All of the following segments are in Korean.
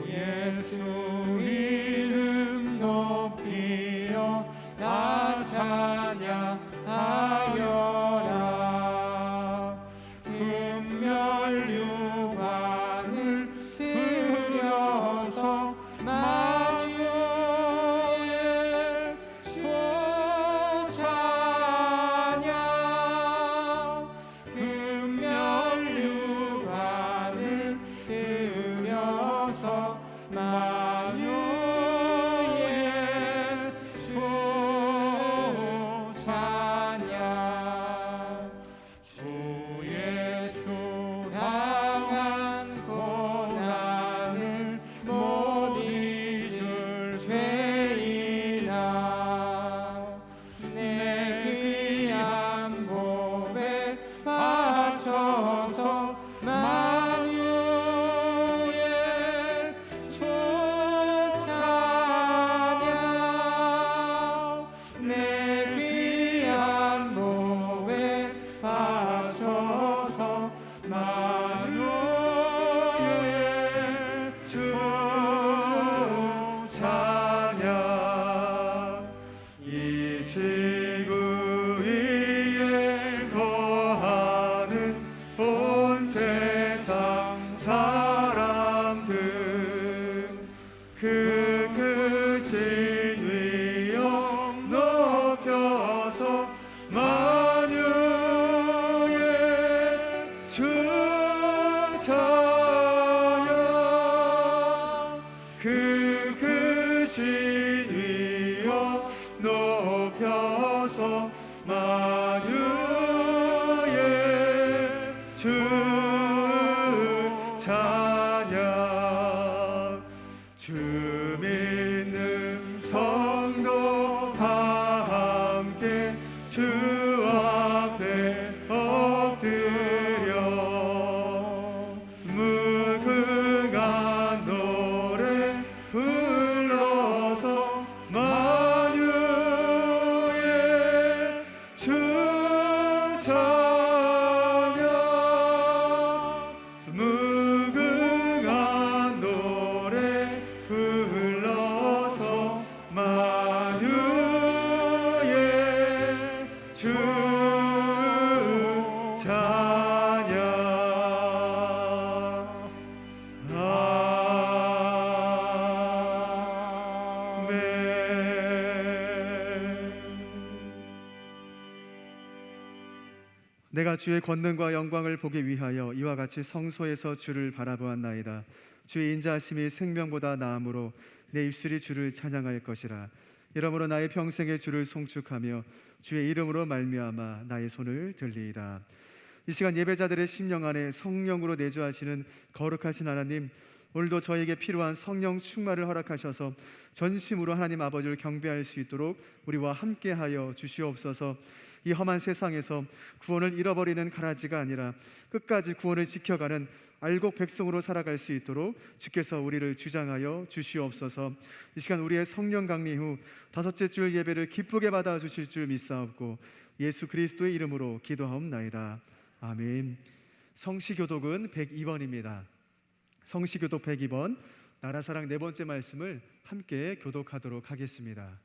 예수 이름 높이여 다 찬양하여라. 금멸유관을 들여서 만유의 초찬양. 금멸유관을 들여서 만유의 초찬양. 주 예수 당한 고난을 못 잊을 죄인아, 내 귀한 몸에 바쳐서 만유의 초찬양. 내 귀한 몸에 바쳐서 만유의 초찬양. 이 지구 위에 거하는 온 세상 사람들, 그 크신 위엄 높여서 만유의 주찬양. 그 크신 위엄 높여서 만유의 주찬양. 주 믿는 성도 다 함께 주 앞에 엎드려 무궁한 노래 불러서 만유의 주찬양. 무궁한 노래 불러서 만유의 주찬양. 내가 주의 권능과 영광을 보기 위하여 이와 같이 성소에서 주를 바라보았나이다. 주의 인자하심이 생명보다 나음으로 내 입술이 주를 찬양할 것이라. 이러므로 나의 평생에 주를 송축하며 주의 이름으로 말미암아 나의 손을 들리이다. 이 시간 예배자들의 심령 안에 성령으로 내주하시는 거룩하신 하나님, 오늘도 저에게 필요한 성령 충만을 허락하셔서 전심으로 하나님 아버지를 경배할 수 있도록 우리와 함께하여 주시옵소서. 이 험한 세상에서 구원을 잃어버리는 가라지가 아니라 끝까지 구원을 지켜가는 알곡 백성으로 살아갈 수 있도록 주께서 우리를 주장하여 주시옵소서. 이 시간 우리의 성령 강림 후 다섯째 주일 예배를 기쁘게 받아 주실 줄 믿사옵고 예수 그리스도의 이름으로 기도하옵나이다. 아멘. 성시교독은 102번입니다. 성시교독 102번 나라사랑 네 번째 말씀을 함께 교독하도록 하겠습니다.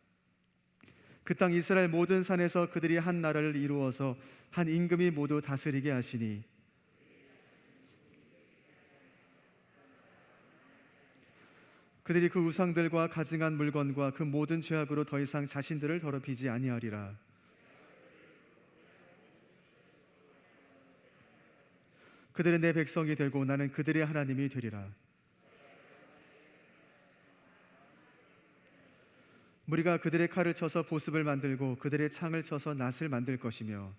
그 땅 이스라엘 모든 산에서 그들이 한 나라를 이루어서 한 임금이 모두 다스리게 하시니 그들이 그 우상들과 가증한 물건과 그 모든 죄악으로 더 이상 자신들을 더럽히지 아니하리라. 그들은 내 백성이 되고 나는 그들의 하나님이 되리라. 무리가 그들의 칼을 쳐서 보습을 만들고 그들의 창을 쳐서 낫을 만들 것이며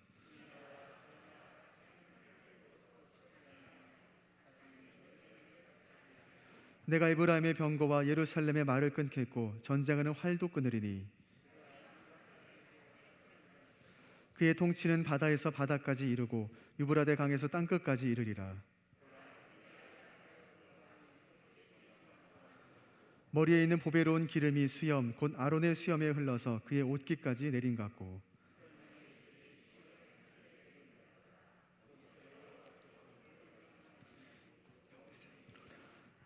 내가 에브라임의 병거와 예루살렘의 말을 끊겠고 전쟁하는 활도 끊으리니 그의 통치는 바다에서 바다까지 이르고 유브라데 강에서 땅끝까지 이르리라. 머리에 있는 보배로운 기름이 수염 곧 아론의 수염에 흘러서 그의 옷깃까지 내린 같고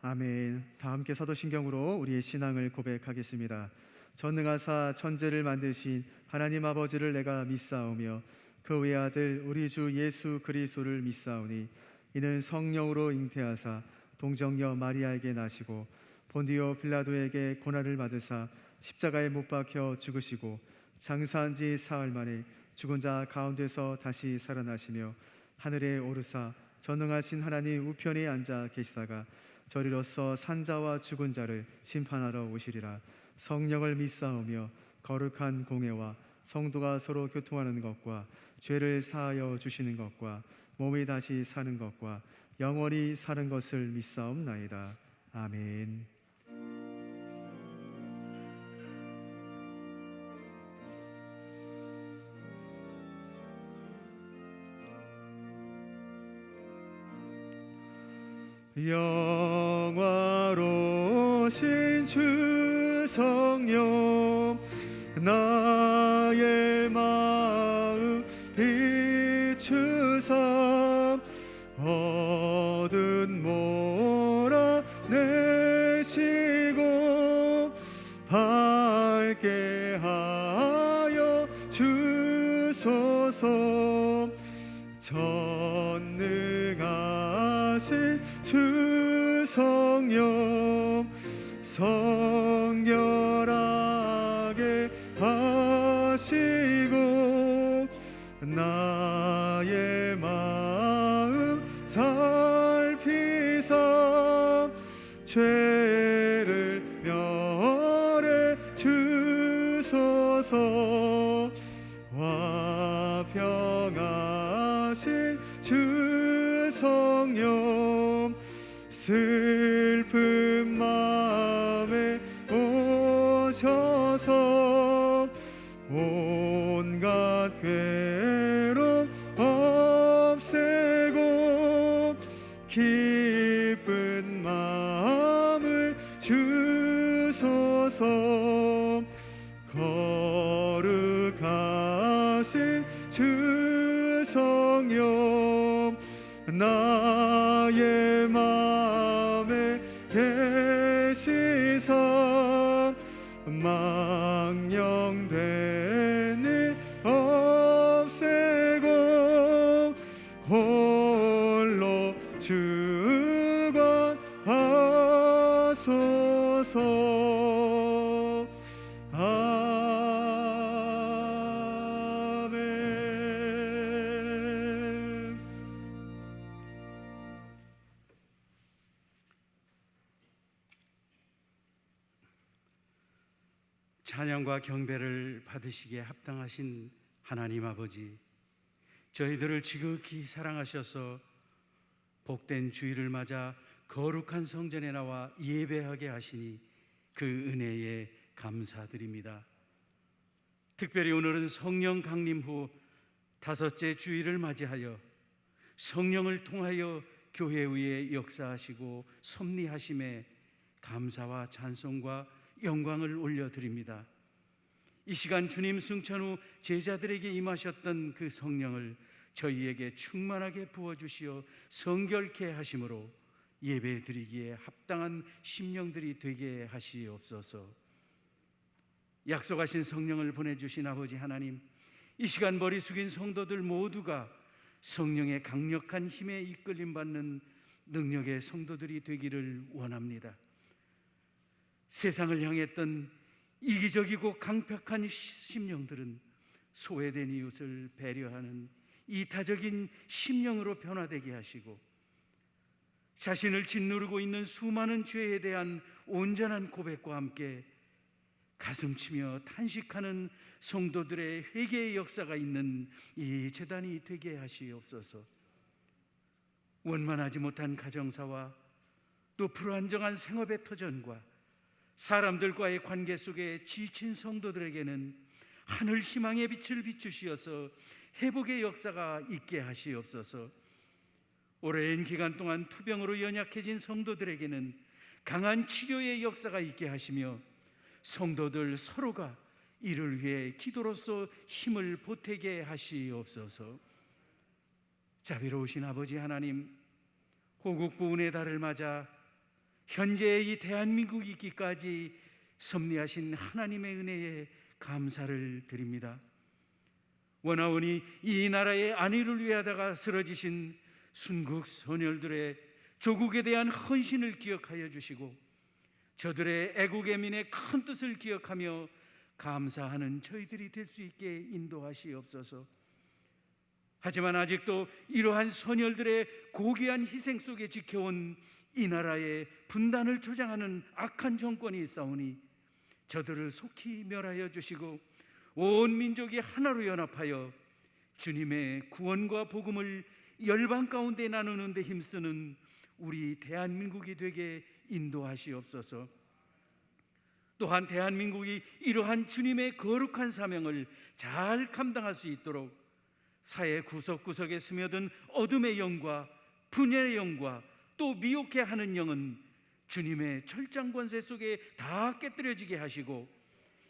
아멘. 다 함께 사도신경으로 우리의 신앙을 고백하겠습니다. 전능하사 천지를 만드신 하나님 아버지를 내가 믿사오며 그 외아들 우리 주 예수 그리스도를 믿사오니 이는 성령으로 잉태하사 동정녀 마리아에게 나시고 본디오 빌라도에게 고난을 받으사 십자가에 못 박혀 죽으시고 장사한 지 사흘 만에 죽은 자 가운데서 다시 살아나시며 하늘에 오르사 전능하신 하나님 우편에 앉아 계시다가 저리로서 산자와 죽은 자를 심판하러 오시리라. 성령을 믿사오며 거룩한 공회와 성도가 서로 교통하는 것과 죄를 사하여 주시는 것과 몸이 다시 사는 것과 영원히 사는 것을 믿사옵나이다. 아멘. 영화로우신 주 성령 나의 마음 비추사 어두운 몰아내시고 밝게 하여 주소서. 전능하신 주 성령 성결하게 하시고 나의 마음 살피사 죄를 멸해 주소서. 화평하신 주 성령 슬픈 마음에 오셔서 온갖 괴로움 없애고 기쁜 마음을 주소서. 거룩하신 주 성령 나의 마음에 계시사 망령된 일 없애고 홀로 주관하소서. 아멘. 찬양과 경배를 받으시기에 합당하신 하나님 아버지, 저희들을 지극히 사랑하셔서 복된 주일을 맞아 거룩한 성전에 나와 예배하게 하시니 그 은혜에 감사드립니다. 특별히 오늘은 성령 강림 후 다섯째 주일을 맞이하여 성령을 통하여 교회 위에 역사하시고 섭리하심에 감사와 찬송과 영광을 올려드립니다. 이 시간 주님 승천 후 제자들에게 임하셨던 그 성령을 저희에게 충만하게 부어주시어 성결케 하심으로 예배드리기에 합당한 심령들이 되게 하시옵소서. 약속하신 성령을 보내주신 아버지 하나님, 이 시간 머리 숙인 성도들 모두가 성령의 강력한 힘에 이끌림 받는 능력의 성도들이 되기를 원합니다. 세상을 향했던 이기적이고 강팍한 심령들은 소외된 이웃을 배려하는 이타적인 심령으로 변화되게 하시고, 자신을 짓누르고 있는 수많은 죄에 대한 온전한 고백과 함께 가슴치며 탄식하는 성도들의 회개의 역사가 있는 이 제단이 되게 하시옵소서. 원만하지 못한 가정사와 또 불안정한 생업의 터전과 사람들과의 관계 속에 지친 성도들에게는 하늘 희망의 빛을 비추시어서 회복의 역사가 있게 하시옵소서. 오랜 기간 동안 투병으로 연약해진 성도들에게는 강한 치료의 역사가 있게 하시며, 성도들 서로가 이를 위해 기도로서 힘을 보태게 하시옵소서. 자비로우신 아버지 하나님, 호국 부운의 달을 맞아 현재의 이 대한민국이 있기까지 섭리하신 하나님의 은혜에 감사를 드립니다. 원하오니 이 나라의 안위를 위하다가 쓰러지신 순국 선열들의 조국에 대한 헌신을 기억하여 주시고 저들의 애국의 민의 큰 뜻을 기억하며 감사하는 저희들이 될 수 있게 인도하시옵소서. 하지만 아직도 이러한 선열들의 고귀한 희생 속에 지켜온 이 나라의 분단을 조장하는 악한 정권이 있사오니 저들을 속히 멸하여 주시고 온 민족이 하나로 연합하여 주님의 구원과 복음을 열방 가운데 나누는 데 힘쓰는 우리 대한민국이 되게 인도하시옵소서. 또한 대한민국이 이러한 주님의 거룩한 사명을 잘 감당할 수 있도록 사회 구석구석에 스며든 어둠의 영과 분열의 영과 또 미혹해 하는 영은 주님의 철장 권세 속에 다 깨뜨려지게 하시고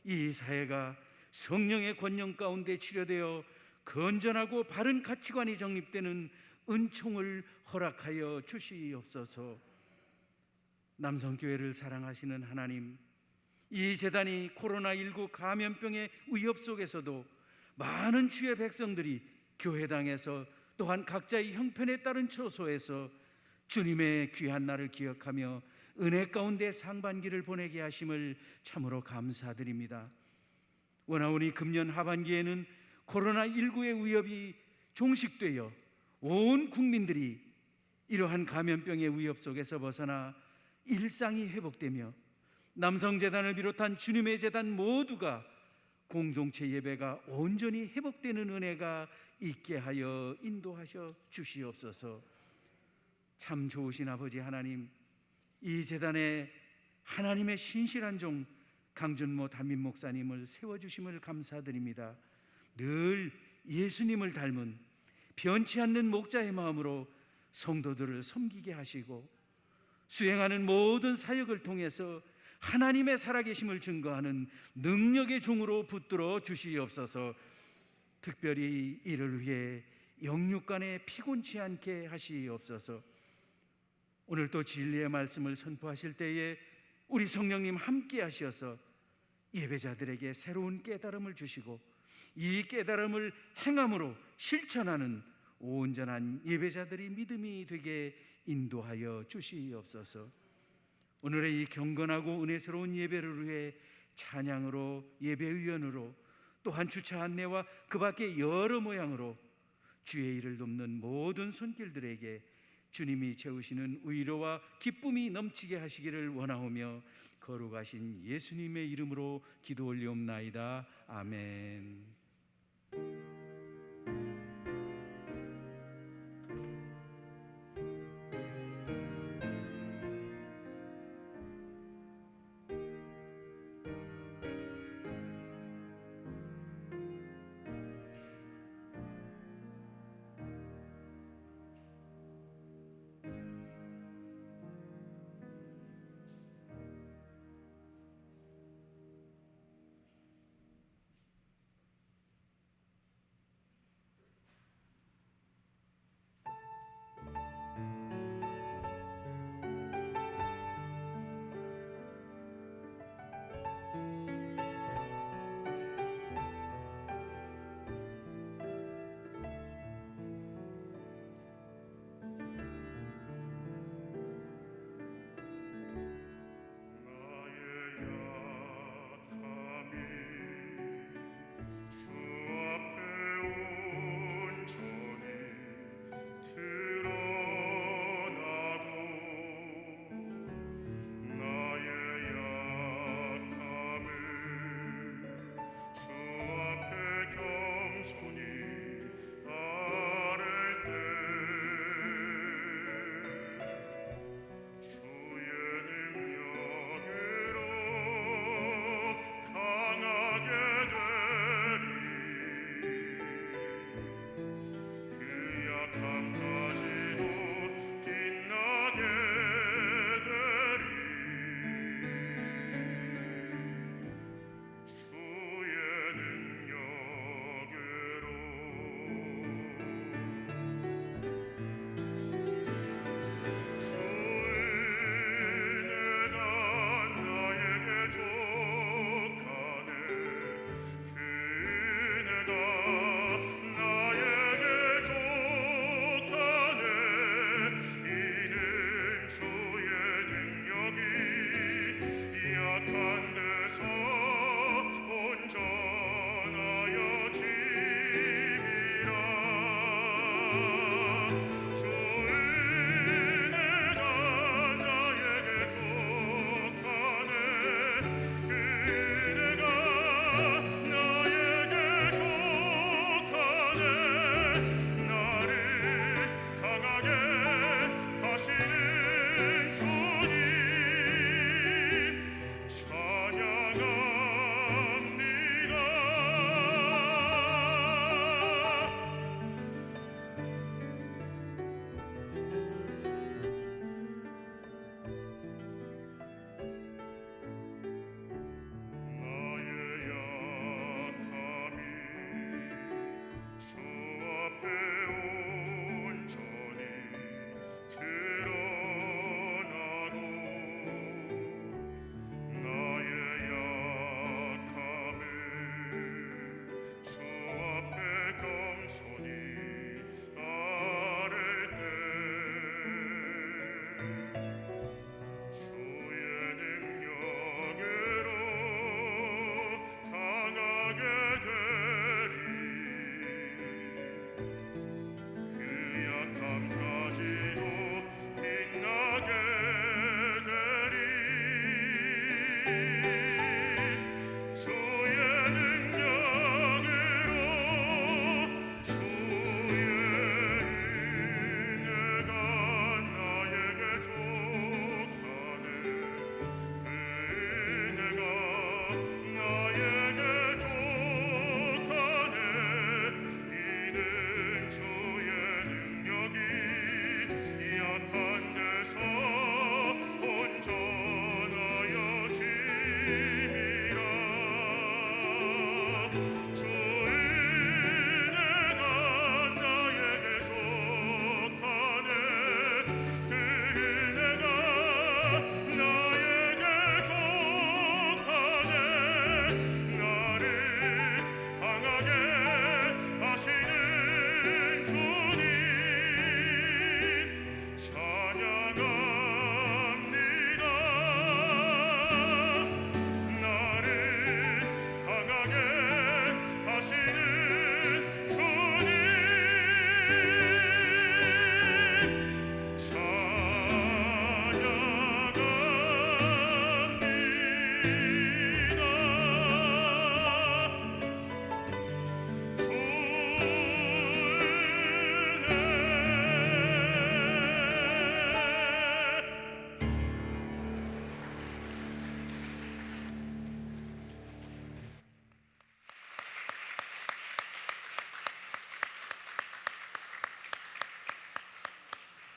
이 사회가 성령의 권능 가운데 치료되어 건전하고 바른 가치관이 정립되는 은총을 허락하여 주시옵소서. 남성교회를 사랑하시는 하나님, 이 재단이 코로나19 감염병의 위협 속에서도 많은 주의 백성들이 교회당에서 또한 각자의 형편에 따른 처소에서 주님의 귀한 날을 기억하며 은혜 가운데 상반기를 보내게 하심을 참으로 감사드립니다. 원하오니 금년 하반기에는 코로나19의 위협이 종식되어 온 국민들이 이러한 감염병의 위협 속에서 벗어나 일상이 회복되며 남성재단을 비롯한 주님의 재단 모두가 공동체 예배가 온전히 회복되는 은혜가 있게 하여 인도하셔 주시옵소서. 참 좋으신 아버지 하나님, 이 재단에 하나님의 신실한 종 강준모 담임 목사님을 세워주심을 감사드립니다. 늘 예수님을 닮은 변치 않는 목자의 마음으로 성도들을 섬기게 하시고 수행하는 모든 사역을 통해서 하나님의 살아계심을 증거하는 능력의 종으로 붙들어 주시옵소서. 특별히 이를 위해 영육간에 피곤치 않게 하시옵소서. 오늘 또 진리의 말씀을 선포하실 때에 우리 성령님 함께 하셔서 예배자들에게 새로운 깨달음을 주시고 이 깨달음을 행함으로 실천하는 온전한 예배자들이 믿음이 되게 인도하여 주시옵소서. 오늘의 이 경건하고 은혜스러운 예배를 위해 찬양으로 예배위원으로 또한 주차 안내와 그 밖에 여러 모양으로 주의 일을 돕는 모든 손길들에게 주님이 채우시는 위로와 기쁨이 넘치게 하시기를 원하오며 거룩하신 예수님의 이름으로 기도 올리옵나이다. 아멘.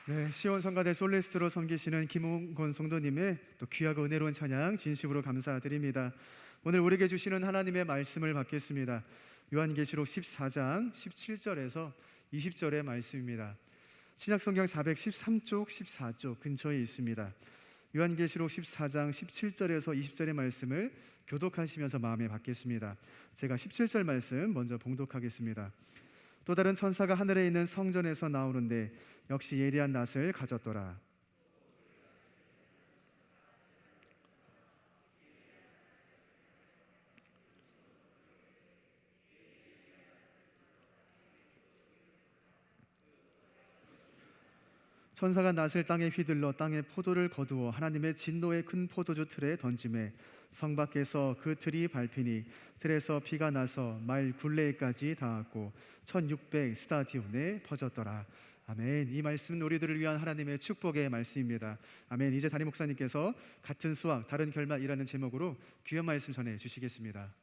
네, 시온 성가대 솔리스트로 섬기시는 김홍건 성도님의 또 귀하고 은혜로운 찬양 진심으로 감사드립니다. 오늘 우리에게 주시는 하나님의 말씀을 받겠습니다. 요한계시록 14장 17절에서 20절의 말씀입니다. 신약성경 413쪽 14쪽 근처에 있습니다. 요한계시록 14장 17절에서 20절의 말씀을 교독하시면서 마음에 받겠습니다. 제가 17절 말씀 먼저 봉독하겠습니다. 또 다른 천사가 하늘에 있는 성전에서 나오는데 역시 예리한 낫을 가졌더라. 천사가 낫을 땅에 휘둘러 땅에 포도를 거두어 하나님의 진노의 큰 포도주 틀에 던지매 성 밖에서 그 틀이 밟히니 틀에서 피가 나서 마일 굴레까지 닿았고 1600 스타디온에 퍼졌더라. 아멘. 이 말씀은 우리들을 위한 하나님의 축복의 말씀입니다. 아멘. 이제 담임 목사님께서 같은 수학 다른 결말이라는 제목으로 귀한 말씀 전해 주시겠습니다.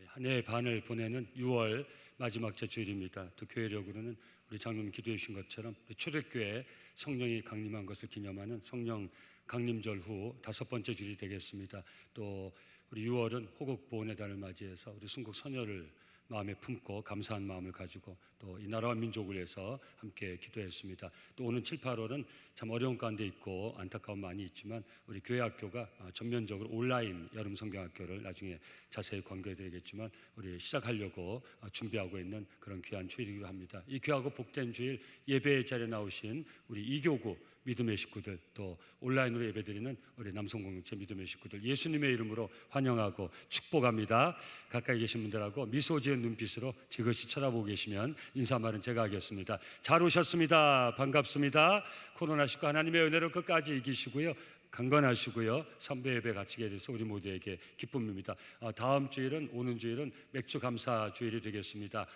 한 해 반을 보내는 6월 마지막 주일입니다. 또 교회력으로는 우리 장로님 기도해 주신 것처럼 초대교회 성령이 강림한 것을 기념하는 성령 강림절 후 5번째 주일이 되겠습니다. 또 우리 6월은 호국 보훈의 달을 맞이해서 우리 순국 선열을 마음에 품고 감사한 마음을 가지고 또 이 나라와 민족을 위해서 함께 기도했습니다. 또 오는 7, 8월은 참 어려운 가운데 있고 안타까움 많이 있지만 우리 교회 학교가 전면적으로 온라인 여름 성경학교를 나중에 자세히 권고해드리겠지만 우리 시작하려고 준비하고 있는 그런 귀한 주일이기도 합니다. 이 귀하고 복된 주일 예배의 자리에 나오신 우리 이교구 믿음의 식구들, 또 온라인으로 예배드리는 우리 남성공동체 믿음의 식구들 예수님의 이름으로 환영하고 축복합니다. 가까이 계신 분들하고 미소 지은 눈빛으로 지그시 쳐다보고 계시면 인사말은 제가 하겠습니다. 잘 오셨습니다. 반갑습니다. 코로나19 하나님의 은혜로 끝까지 이기시고요, 강건하시고요, 선배 예배 갖추게 돼서 우리 모두에게 기쁨입니다. 다음 주일은, 오는 주일은 맥주 감사 주일이 되겠습니다.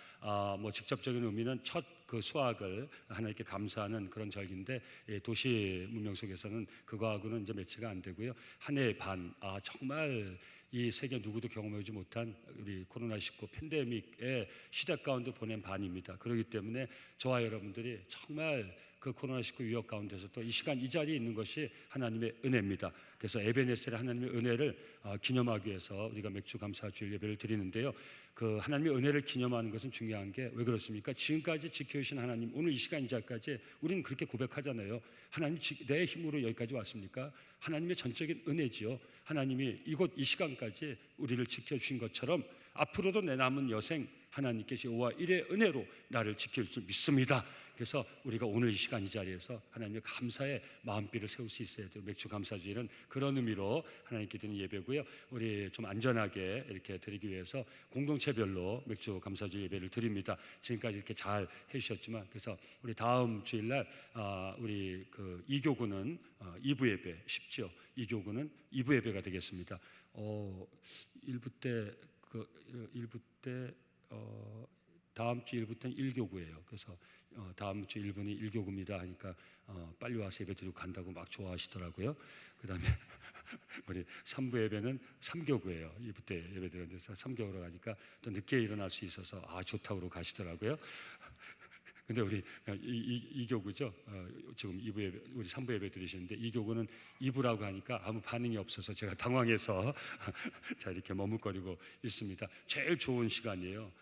뭐 직접적인 의미는 첫 그 수확을 하나님께 감사하는 그런 절기인데, 도시 문명 속에서는 그거하고는 이제 매치가 안 되고요. 한 해 반, 정말 이 세계 누구도 경험하지 못한 우리 코로나19 팬데믹의 시대 가운데 보낸 반입니다. 그렇기 때문에 저와 여러분들이 정말 그 코로나19 위협 가운데서 또 이 시간 이 자리에 있는 것이 하나님의 은혜입니다. 그래서 에베네셀의 하나님의 은혜를 기념하기 위해서 우리가 맥주 감사 주일 예배를 드리는데요. 그 하나님의 은혜를 기념하는 것은 중요한 게 왜 그렇습니까? 지금까지 지켜주신 하나님, 오늘 이 시간 이 자리까지 우리는 그렇게 고백하잖아요. 하나님 내 힘으로 여기까지 왔습니까? 하나님의 전적인 은혜지요. 하나님이 이곳 이 시간까지 우리를 지켜주신 것처럼 앞으로도 내 남은 여생 하나님께서 여호와 일의 은혜로 나를 지킬 줄 믿습니다. 그래서 우리가 오늘 이 시간 이 자리에서 하나님의 감사의 마음비를 세울 수 있어야 돼요. 맥주 감사주일은 그런 의미로 하나님께 드리는 예배고요. 우리 좀 안전하게 이렇게 드리기 위해서 공동체별로 맥주 감사주일 예배를 드립니다. 지금까지 이렇게 잘 해주셨지만, 그래서 우리 다음 주일날 우리 그 이교구는 2부 예배 쉽죠. 이교구는 2부 예배가 되겠습니다. 1부 때 다음 주 1부터는 1교구예요. 그래서 다음 주 1부는 1교구입니다 하니까 빨리 와서 예배 드리고 간다고 막 좋아하시더라고요. 그 다음에 우리 3부 예배는 3교구예요. 2부 때 예배 드렸는데 3교구로 가니까 또 늦게 일어날 수 있어서 좋다고 가시더라고요. 근데 우리 이 교구죠. 지금 2부 예배, 우리 3부 예배 드리시는데 이 교구는 2부라고 하니까 아무 반응이 없어서 제가 당황해서 자 이렇게 머뭇거리고 있습니다. 제일 좋은 시간이에요.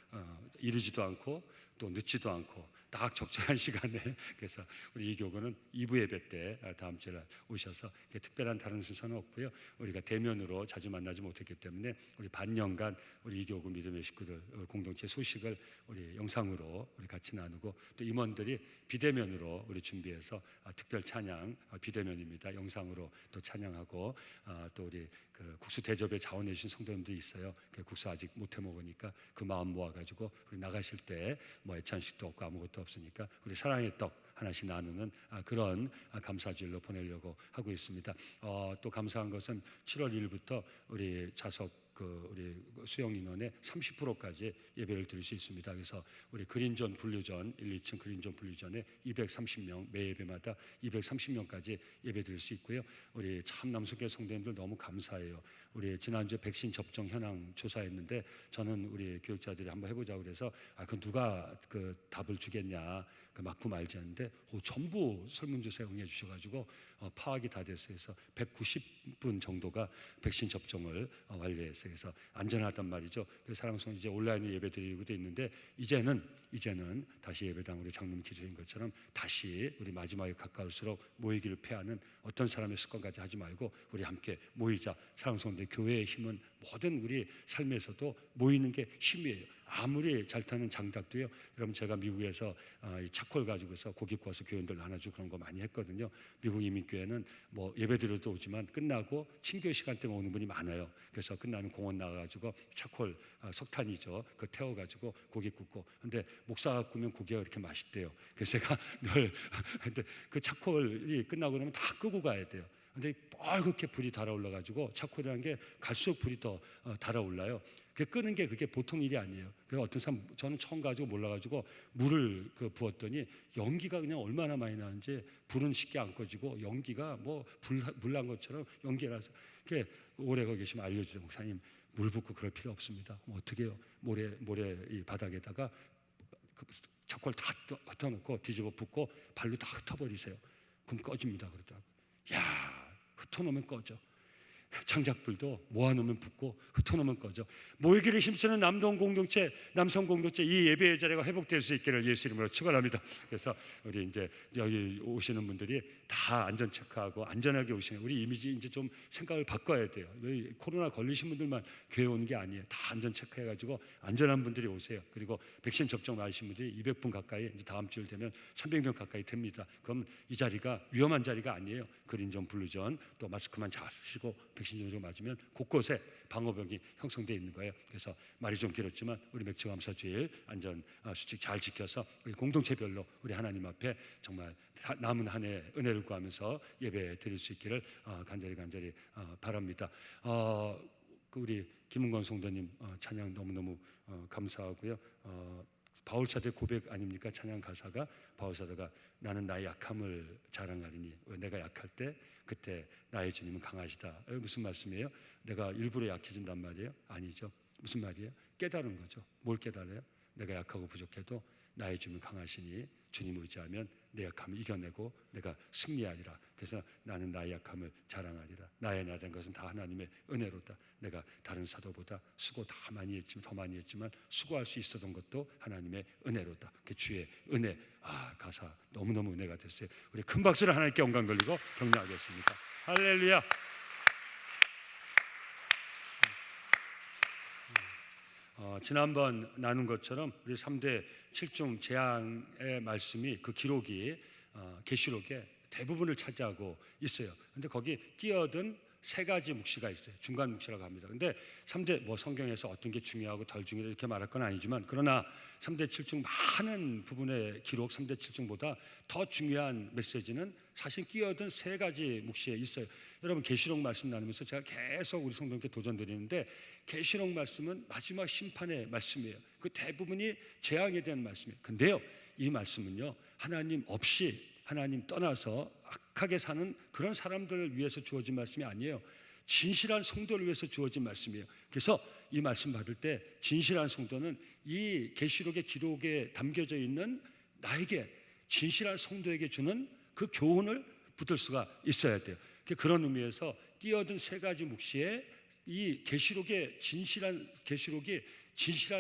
이르지도 않고 또 늦지도 않고 딱 적절한 시간에. 그래서 우리 이 교구는 2부 예배 때 다음 주에 오셔서 특별한 다른 순서는 없고요. 우리가 대면으로 자주 만나지 못했기 때문에 우리 반년간 우리 이 교구 믿음의 식구들 공동체 소식을 우리 영상으로 우리 같이 나누고, 또 임원들이 비대면으로 우리 준비해서 특별 찬양 비대면입니다. 영상으로 또 찬양하고, 또 우리 그 국수 대접에 자원해 주신 성도님들이 있어요. 그 국수 아직 못 해 먹으니까 그 마음 모아가지고 우리 나가실 때 뭐 애찬식도 없고 아무것도 없으니까 우리 사랑의 떡 하나씩 나누는 그런 감사주일로 보내려고 하고 있습니다. 또 감사한 것은 7월 1일부터 우리 좌석 우리 수용 인원의 30%까지 예배를 드릴 수 있습니다. 그래서 우리 그린존 분류전 1, 2층 그린존 분류전에 230명, 매 예배마다 230명까지 예배 드릴 수 있고요. 우리 참 남성교회 성도님들 너무 감사해요. 우리 지난주에 백신 접종 현황 조사했는데 저는 우리 교육자들이 한번 해보자고 그래서 그 누가 그 답을 주겠냐. 맞고 말지 않는데 전부 설문조사에 응해 주셔가지고 파악이 다 됐어요. 그래서 190분 정도가 백신 접종을 완료했어요. 그래서 안전하단 말이죠. 그래서 사랑성 이제 온라인으로 예배드리고 돼 있는데 이제는 다시 예배당 우리 장로님 기도인 것처럼 다시 우리 마지막에 가까울수록 모이기를 패하는 어떤 사람의 습관까지 하지 말고 우리 함께 모이자. 사랑성들 교회의 힘은 모든 우리 삶에서도 모이는 게 힘이에요. 아무리 잘 타는 장닭도요. 여러분 제가 미국에서 차콜 가지고서 고기 구워서 교인들 나눠주고 그런 거 많이 했거든요. 미국 이민교회는 뭐 예배드려도 오지만 끝나고 친교 시간 때문에 오는 분이 많아요. 그래서 끝나면 공원 나가가지고 차콜 석탄이죠. 그거 태워가지고 고기 굽고. 근데 목사가 구우면 고기가 그렇게 맛있대요. 그래서 제가 늘 근데 그 차콜이 끝나고 나면 다 끄고 가야 돼요. 근데 빨갛게 불이 달아올라가지고 차콜이라는 게 갈수록 불이 더 달아올라요. 그 끄는 게 그게 보통 일이 아니에요. 그래서 어떤 사람 저는 처음 가지고 몰라가지고 물을 부었더니 연기가 그냥 얼마나 많이 나는지 불은 쉽게 안 꺼지고 연기가 뭐 불난 것처럼 연기가 나서 그게 오래 거기 계시면 알려주세요. 목사님 물 붓고 그럴 필요 없습니다. 그럼 어떻게 해요? 모래 이 바닥에다가 그 차콜 다 흩어놓고 뒤집어 붓고 발로 다 흩어버리세요. 그럼 꺼집니다. 그러더라고요. 야, 흩어놓으면 꺼져. 장작불도 모아놓으면 붙고 흩어놓으면 꺼져. 모이기를 힘쓰는 남동 공동체, 남성 공동체 이 예배의 자리가 회복될 수 있기를 예수 이름으로 축원합니다. 그래서 우리 이제 여기 오시는 분들이 다 안전 체크하고 안전하게 오시는 우리 이미지 이제 좀 생각을 바꿔야 돼요. 코로나 걸리신 분들만 교회 오는 게 아니에요. 다 안전 체크해가지고 안전한 분들이 오세요. 그리고 백신 접종 맞으신 분들이 200분 가까이 이제 다음 주일 되면 300명 가까이 됩니다. 그럼 이 자리가 위험한 자리가 아니에요. 그린존, 블루존 또 마스크만 잘 쓰시고 백신 정도 맞으면 곳곳에 방어벽이 형성되어 있는 거예요. 그래서 말이 좀 길었지만 우리 맥주감사주일 안전 수칙 잘 지켜서 우리 공동체별로 우리 하나님 앞에 정말 남은 한 해 은혜를 구하면서 예배 드릴 수 있기를 간절히 바랍니다. 우리 김은건 성도님 찬양 너무너무 감사하고요. 바울사도의 고백 아닙니까? 찬양 가사가 바울사도가 나는 나의 약함을 자랑하리니 내가 약할 때 그때 나의 주님은 강하시다. 무슨 말씀이에요? 내가 일부러 약해진단 말이에요? 아니죠. 무슨 말이에요? 깨달은 거죠. 뭘 깨달아요? 내가 약하고 부족해도 나의 주님은 강하시니 주님 의지하면 내 약함을 이겨내고 내가 승리하리라. 그래서 나는 나의 약함을 자랑하리라. 나의 나된 것은 다 하나님의 은혜로다. 내가 다른 사도보다 수고 더 많이 했지만 수고할 수 있었던 것도 하나님의 은혜로다. 그 주의 은혜. 가사 너무너무 은혜가 됐어요. 우리 큰 박수를 하나님께 영광 돌리고 격려하겠습니다. 할렐루야. 지난번 나눈 것처럼 우리 3대 7중 재앙의 말씀이 그 기록이 계시록에 대부분을 차지하고 있어요. 근데 거기 끼어든 세 가지 묵시가 있어요. 중간 묵시라고 합니다. 근데 3대 성경에서 어떤 게 중요하고 덜 중요하고 이렇게 말할 건 아니지만 그러나 3대 7중 많은 부분의 기록 3대 7중보다 더 중요한 메시지는 사실 끼어든 세 가지 묵시에 있어요. 여러분 계시록 말씀 나누면서 제가 계속 우리 성도님께 도전드리는데 계시록 말씀은 마지막 심판의 말씀이에요. 그 대부분이 재앙에 대한 말씀이에요. 근데요 이 말씀은요 하나님 없이 하나님 떠나서 악하게 사는 그런 사람들을 위해서 주어진 말씀이 아니에요. 진실한 성도를 위해서 주어진 말씀이에요. 그래서 이 말씀 받을 때 진실한 성도는 이 계시록의 기록에 담겨져 있는 나에게 진실한 성도에게 주는 그 교훈을 붙들 수가 있어야 돼요. 그런 의미에서 끼어든 세 가지 묵시에 이 계시록의 진실한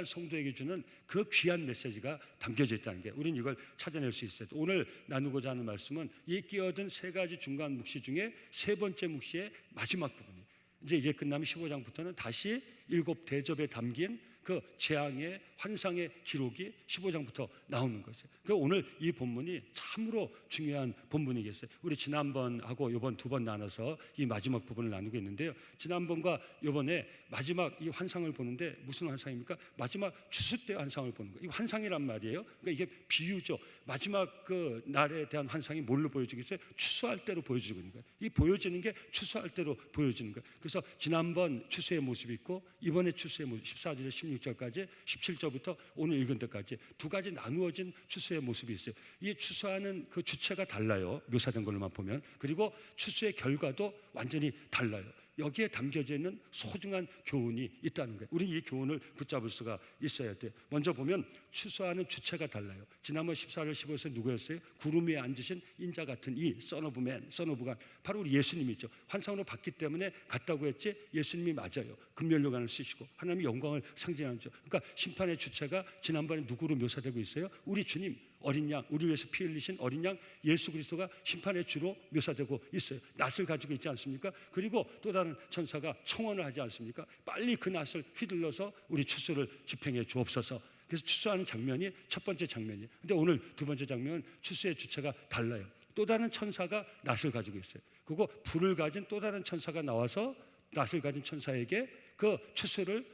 성도에게 주는 그 귀한 메시지가 담겨져 있다는 게 우리는 이걸 찾아낼 수 있어요. 오늘 나누고자 하는 말씀은 이 끼어든 세 가지 중간 묵시 중에 세 번째 묵시의 마지막 부분이에요. 이제 이게 끝나면 15장부터는 다시 7 대접에 담긴 그 재앙의 환상의 기록이 15장부터 나오는 것이에요. 그러니까 오늘 이 본문이 참으로 중요한 본문이겠어요. 우리 지난번하고 이번 두 번 나눠서 이 마지막 부분을 나누고 있는데요. 지난번과 이번에 마지막 이 환상을 보는데 무슨 환상입니까? 마지막 추수 때 환상을 보는 거예요. 이 환상이란 말이에요. 그러니까 이게 비유죠. 마지막 그 날에 대한 환상이 뭘로 보여지겠어요? 추수할 때로 보여지고 있는 거예요. 이 보여지는 게 추수할 때로 보여지는 거예요. 그래서 지난번 추수의 모습이 있고 이번에 추수의 모습 14절에 16절까지 17절부터 오늘 읽은 데까지 두 가지 나누어진 추수의 모습이 있어요. 이 추수하는 그 주체가 달라요. 묘사된 걸로만 보면. 그리고 추수의 결과도 완전히 달라요. 여기에 담겨져 있는 소중한 교훈이 있다는 거예요. 우리는 이 교훈을 붙잡을 수가 있어야 돼요. 먼저 보면 추수하는 주체가 달라요. 지난번 14절 15절에 누구였어요? 구름 위에 앉으신 인자 같은 이 Son of Man, Son of God, 바로 우리 예수님이죠. 환상으로 봤기 때문에 같다고 했지 예수님이 맞아요. 금면류관을 쓰시고 하나님의 영광을 상징하죠. 그러니까 심판의 주체가 지난번에 누구로 묘사되고 있어요? 우리 주님, 어린 양, 우리 위해서 피 흘리신 어린 양 예수 그리스도가 심판의 주로 묘사되고 있어요. 낫을 가지고 있지 않습니까? 그리고 또 다른 천사가 청원을 하지 않습니까? 빨리 그 낫을 휘둘러서 우리 추수를 집행해 주옵소서. 그래서 추수하는 장면이 첫 번째 장면이에요. 근데 오늘 두 번째 장면은 추수의 주체가 달라요. 또 다른 천사가 낫을 가지고 있어요. 그리고 불을 가진 또 다른 천사가 나와서 낫을 가진 천사에게 그 추수를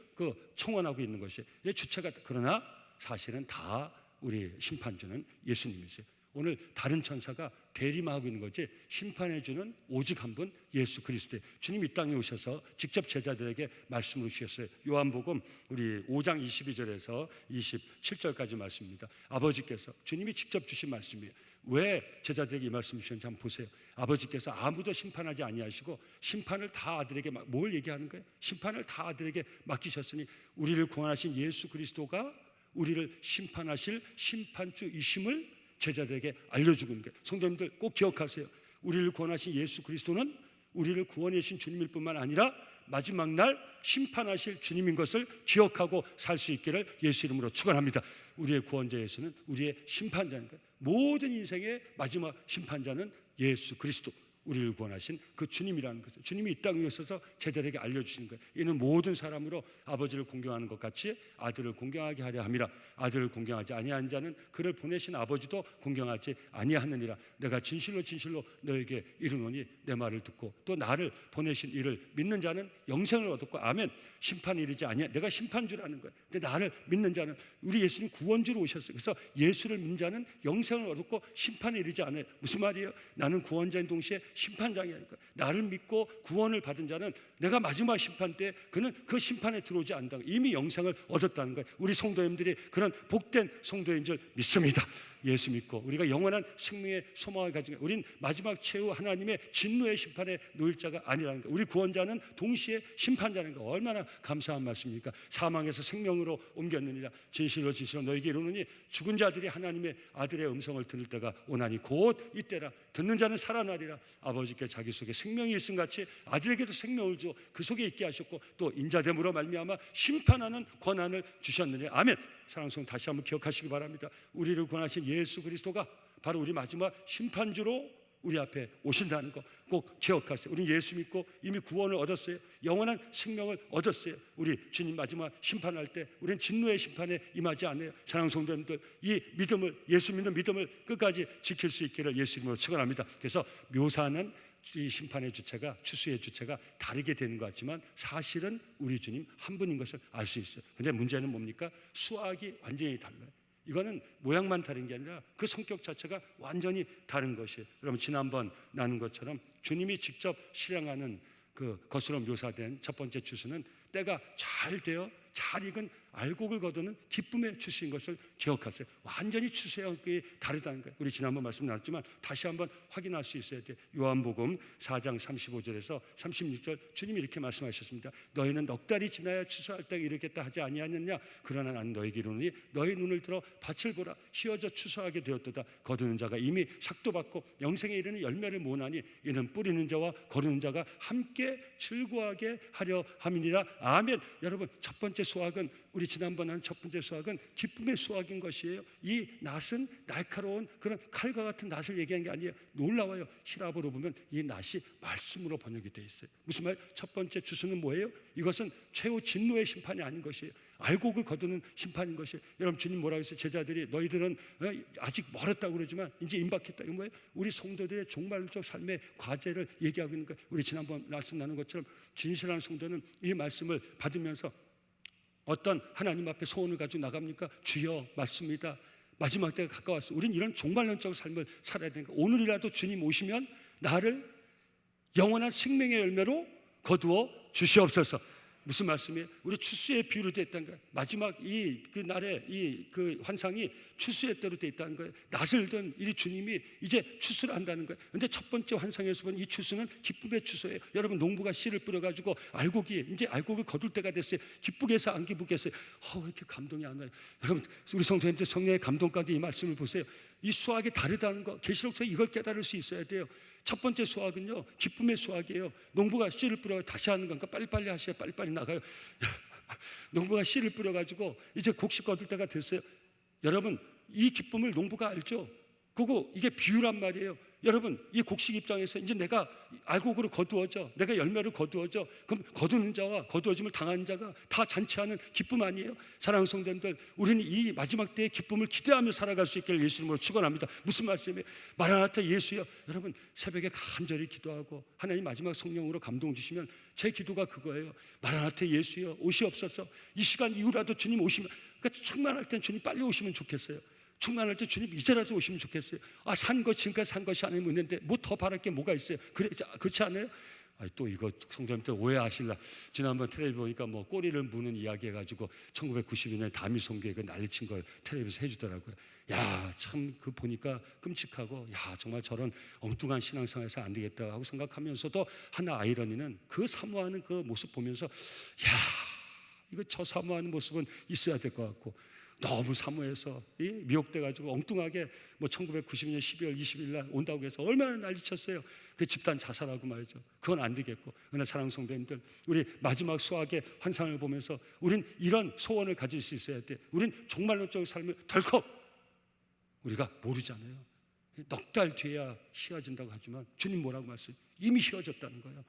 청원하고 있는 것이 주체가. 그러나 사실은 다 우리 심판주는 예수님이세요. 오늘 다른 천사가 대리만하고 있는 거지 심판해 주는 오직 한 분 예수 그리스도예요. 주님 이 땅에 오셔서 직접 제자들에게 말씀을 주셨어요. 요한복음 우리 5장 22절에서 27절까지 말씀입니다. 아버지께서 주님이 직접 주신 말씀이에요. 왜 제자들에게 이 말씀 주셨는지 한번 보세요. 아버지께서 아무도 심판하지 아니하시고 심판을 다 아들에게 뭘 얘기하는 거예요? 심판을 다 아들에게 맡기셨으니 우리를 구원하신 예수 그리스도가 우리를 심판하실 심판주이심을 제자들에게 알려주고 있는 거예요. 성도님들 꼭 기억하세요. 우리를 구원하신 예수 그리스도는 우리를 구원해 주신 주님일 뿐만 아니라 마지막 날 심판하실 주님인 것을 기억하고 살 수 있기를 예수 이름으로 축원합니다. 우리의 구원자 예수는 우리의 심판자니까 모든 인생의 마지막 심판자는 예수 그리스도, 우리를 구원하신 그 주님이라는 것을 주님이 이 땅에 오셔서 제자들에게 알려주시는 거예요. 이는 모든 사람으로 아버지를 공경하는 것 같이 아들을 공경하게 하려 함이라. 아들을 공경하지 아니한 자는 그를 보내신 아버지도 공경하지 아니하느니라. 내가 진실로 진실로 너에게 이르노니 내 말을 듣고 또 나를 보내신 이를 믿는 자는 영생을 얻었고 아멘. 심판이 이르지 아니야. 내가 심판주라는 거예요. 근데 나를 믿는 자는, 우리 예수님 구원주로 오셨어요. 그래서 예수를 믿는 자는 영생을 얻었고 심판에 이르지 않아요. 무슨 말이에요? 나는 구원자인 동시에 심판장이 아닐까. 나를 믿고 구원을 받은 자는 내가 마지막 심판 때 그는 그 심판에 들어오지 않는다. 이미 영생을 얻었다는 거예요. 우리 성도님들이 그런 복된 성도인 줄 믿습니다. 예수 믿고 우리가 영원한 생명의 소망을 가지고 우린 마지막 최후 하나님의 진노의 심판에 놓일 자가 아니라는 거예요. 우리 구원자는 동시에 심판자는 거 얼마나 감사한 말씀입니까? 사망에서 생명으로 옮겼느니라. 진실로 진실로 너에게 이르노니 죽은 자들이 하나님의 아들의 음성을 들을 때가 오나니 곧 이때라. 듣는 자는 살아나리라. 아버지께 자기 속에 생명이 있음같이 아들에게도 생명을 주어 그 속에 있게 하셨고 또 인자됨으로 말미암아 심판하는 권한을 주셨느니라. 아멘. 사랑하는 성도 다시 한번 기억하시기 바랍니다. 우리를 구원하신 예수 그리스도가 바로 우리 마지막 심판주로 우리 앞에 오신다는 거 꼭 기억하세요. 우리 예수 믿고 이미 구원을 얻었어요. 영원한 생명을 얻었어요. 우리 주님 마지막 심판할 때 우리는 진노의 심판에 임하지 않아요. 사랑하는 성도님들, 이 믿음을, 예수 믿는 믿음을 끝까지 지킬 수 있기를 예수 이름으로 축원합니다. 그래서 묘사는 이 심판의 주체가, 추수의 주체가 다르게 되는 것 같지만 사실은 우리 주님 한 분인 것을 알 수 있어요. 근데 문제는 뭡니까? 수학이 완전히 달라요. 이거는 모양만 다른 게 아니라 그 성격 자체가 완전히 다른 것이에요. 여러분 지난번 나눈 것처럼 주님이 직접 실행하는 그 것으로 묘사된 첫 번째 추수는 때가 잘 되어 잘 익은 알곡을 거두는 기쁨의 추수인 것을 기억하세요. 완전히 추수의 성격이 다르다는 거예요. 우리 지난번 말씀 나눴지만 다시 한번 확인할 수 있어야 돼요. 요한복음 4장 35절에서 36절 주님이 이렇게 말씀하셨습니다. 너희는 넉 달이 지나야 추수할 때가 이르겠다 하지 아니하느냐. 그러나 나는 너희에게 이르노니 너희 눈을 들어 밭을 보라. 휘어져 추수하게 되었도다. 거두는 자가 이미 삭도 받고 영생에 이르는 열매를 모으나니 이는 뿌리는 자와 거두는 자가 함께 즐거워하게 하려 함이니라. 아멘. 여러분 첫 번째 수확은, 우리 지난번 한 첫 번째 수확은 기쁨의 수확인 것이에요. 이 낫은 날카로운 그런 칼과 같은 낫을 얘기한 게 아니에요. 놀라워요. 히라보로 보면 이 낫이 말씀으로 번역이 돼 있어요. 무슨 말? 첫 번째 추수는 뭐예요? 이것은 최후 진노의 심판이 아닌 것이에요. 알곡을 거두는 심판인 것이에요. 여러분 주님 뭐라고 했어요? 제자들이 너희들은 아직 멀었다고 그러지만 이제 임박했다. 이거 뭐예요? 우리 성도들의 종말적 삶의 과제를 얘기하고 있는 거예요. 우리 지난번 말씀 나눈 것처럼 진실한 성도는 이 말씀을 받으면서 어떤 하나님 앞에 소원을 가지고 나갑니까? 주여 맞습니다. 마지막 때가 가까웠어. 우린 이런 종말론적 삶을 살아야 되니까 오늘이라도 주님 오시면 나를 영원한 생명의 열매로 거두어 주시옵소서. 무슨 말씀이에요? 우리 추수의 비유로 됐다는 거예요. 마지막 그 날에 그 환상이 추수의 때로 돼 있다는 거예요. 낫을 든 이 주님이 이제 추수를 한다는 거예요. 근데 첫 번째 환상에서 본 이 추수는 기쁨의 추수예요. 여러분, 농부가 씨를 뿌려가지고 이제 알곡을 거둘 때가 됐어요. 기쁘게 해서 안 기쁘게 했어요. 왜 이렇게 감동이 안 와요? 여러분, 우리 성도님들 성령의 감동 가운데 이 말씀을 보세요. 이 수확이 다르다는 거, 계시록서에 이걸 깨달을 수 있어야 돼요. 첫 번째 수확은요, 기쁨의 수확이에요. 농부가 씨를 뿌려 다시 하는 거니까 빨리빨리 하셔야 빨리빨리 나가요. 농부가 씨를 뿌려가지고 이제 곡식 거둘 때가 됐어요. 여러분, 이 기쁨을 농부가 알죠? 그거 이게 비유란 말이에요. 여러분, 이 곡식 입장에서 이제 내가 알곡으로 거두어져, 내가 열매를 거두어져, 그럼 거두는 자와 거두어짐을 당하는 자가 다 잔치하는 기쁨 아니에요? 사랑하는 성도님들, 우리는 이 마지막 때의 기쁨을 기대하며 살아갈 수 있기를 예수님으로 축원합니다. 무슨 말씀이에요? 마라나타 예수여. 여러분, 새벽에 간절히 기도하고 하나님 마지막 성령으로 감동 주시면 제 기도가 그거예요. 마라나타 예수여, 오시옵소서. 이 시간 이후라도 주님 오시면, 그러니까 충만할 땐 주님 빨리 오시면 좋겠어요. 충만할 때 주님 이제라도 오시면 좋겠어요. 산 것 지금까지 산 것이 아니면 있는데 뭐 더 바랄 게 뭐가 있어요? 그렇지 않아요? 또 이거 성도님들 오해하실라. 지난번 텔레비 보니까 뭐 꼬리를 무는 이야기 해가지고 1992년에 다미 선교회 그 난리친 걸 텔레비에서 해주더라고요. 야, 참 그 보니까 끔찍하고, 야, 정말 저런 엉뚱한 신앙생활에서 안 되겠다 하고 생각하면서도 하나 아이러니는 그 사모하는 그 모습 보면서, 야, 이거 저 사모하는 모습은 있어야 될 것 같고, 너무 사모해서 미혹돼가지고 엉뚱하게 뭐 1992년 12월 20일 날 온다고 해서 얼마나 난리쳤어요. 그 집단 자살하고 말이죠. 그건 안 되겠고. 그러나 사랑하는 성도님들, 우리 마지막 수학의 환상을 보면서 우린 이런 소원을 가질 수 있어야 돼. 우린 종말론적 삶을 덜컥 우리가 모르잖아요. 넉 달 뒤에야 휘어진다고 하지만 주님 뭐라고 말씀해요? 이미 휘어졌다는 거예요.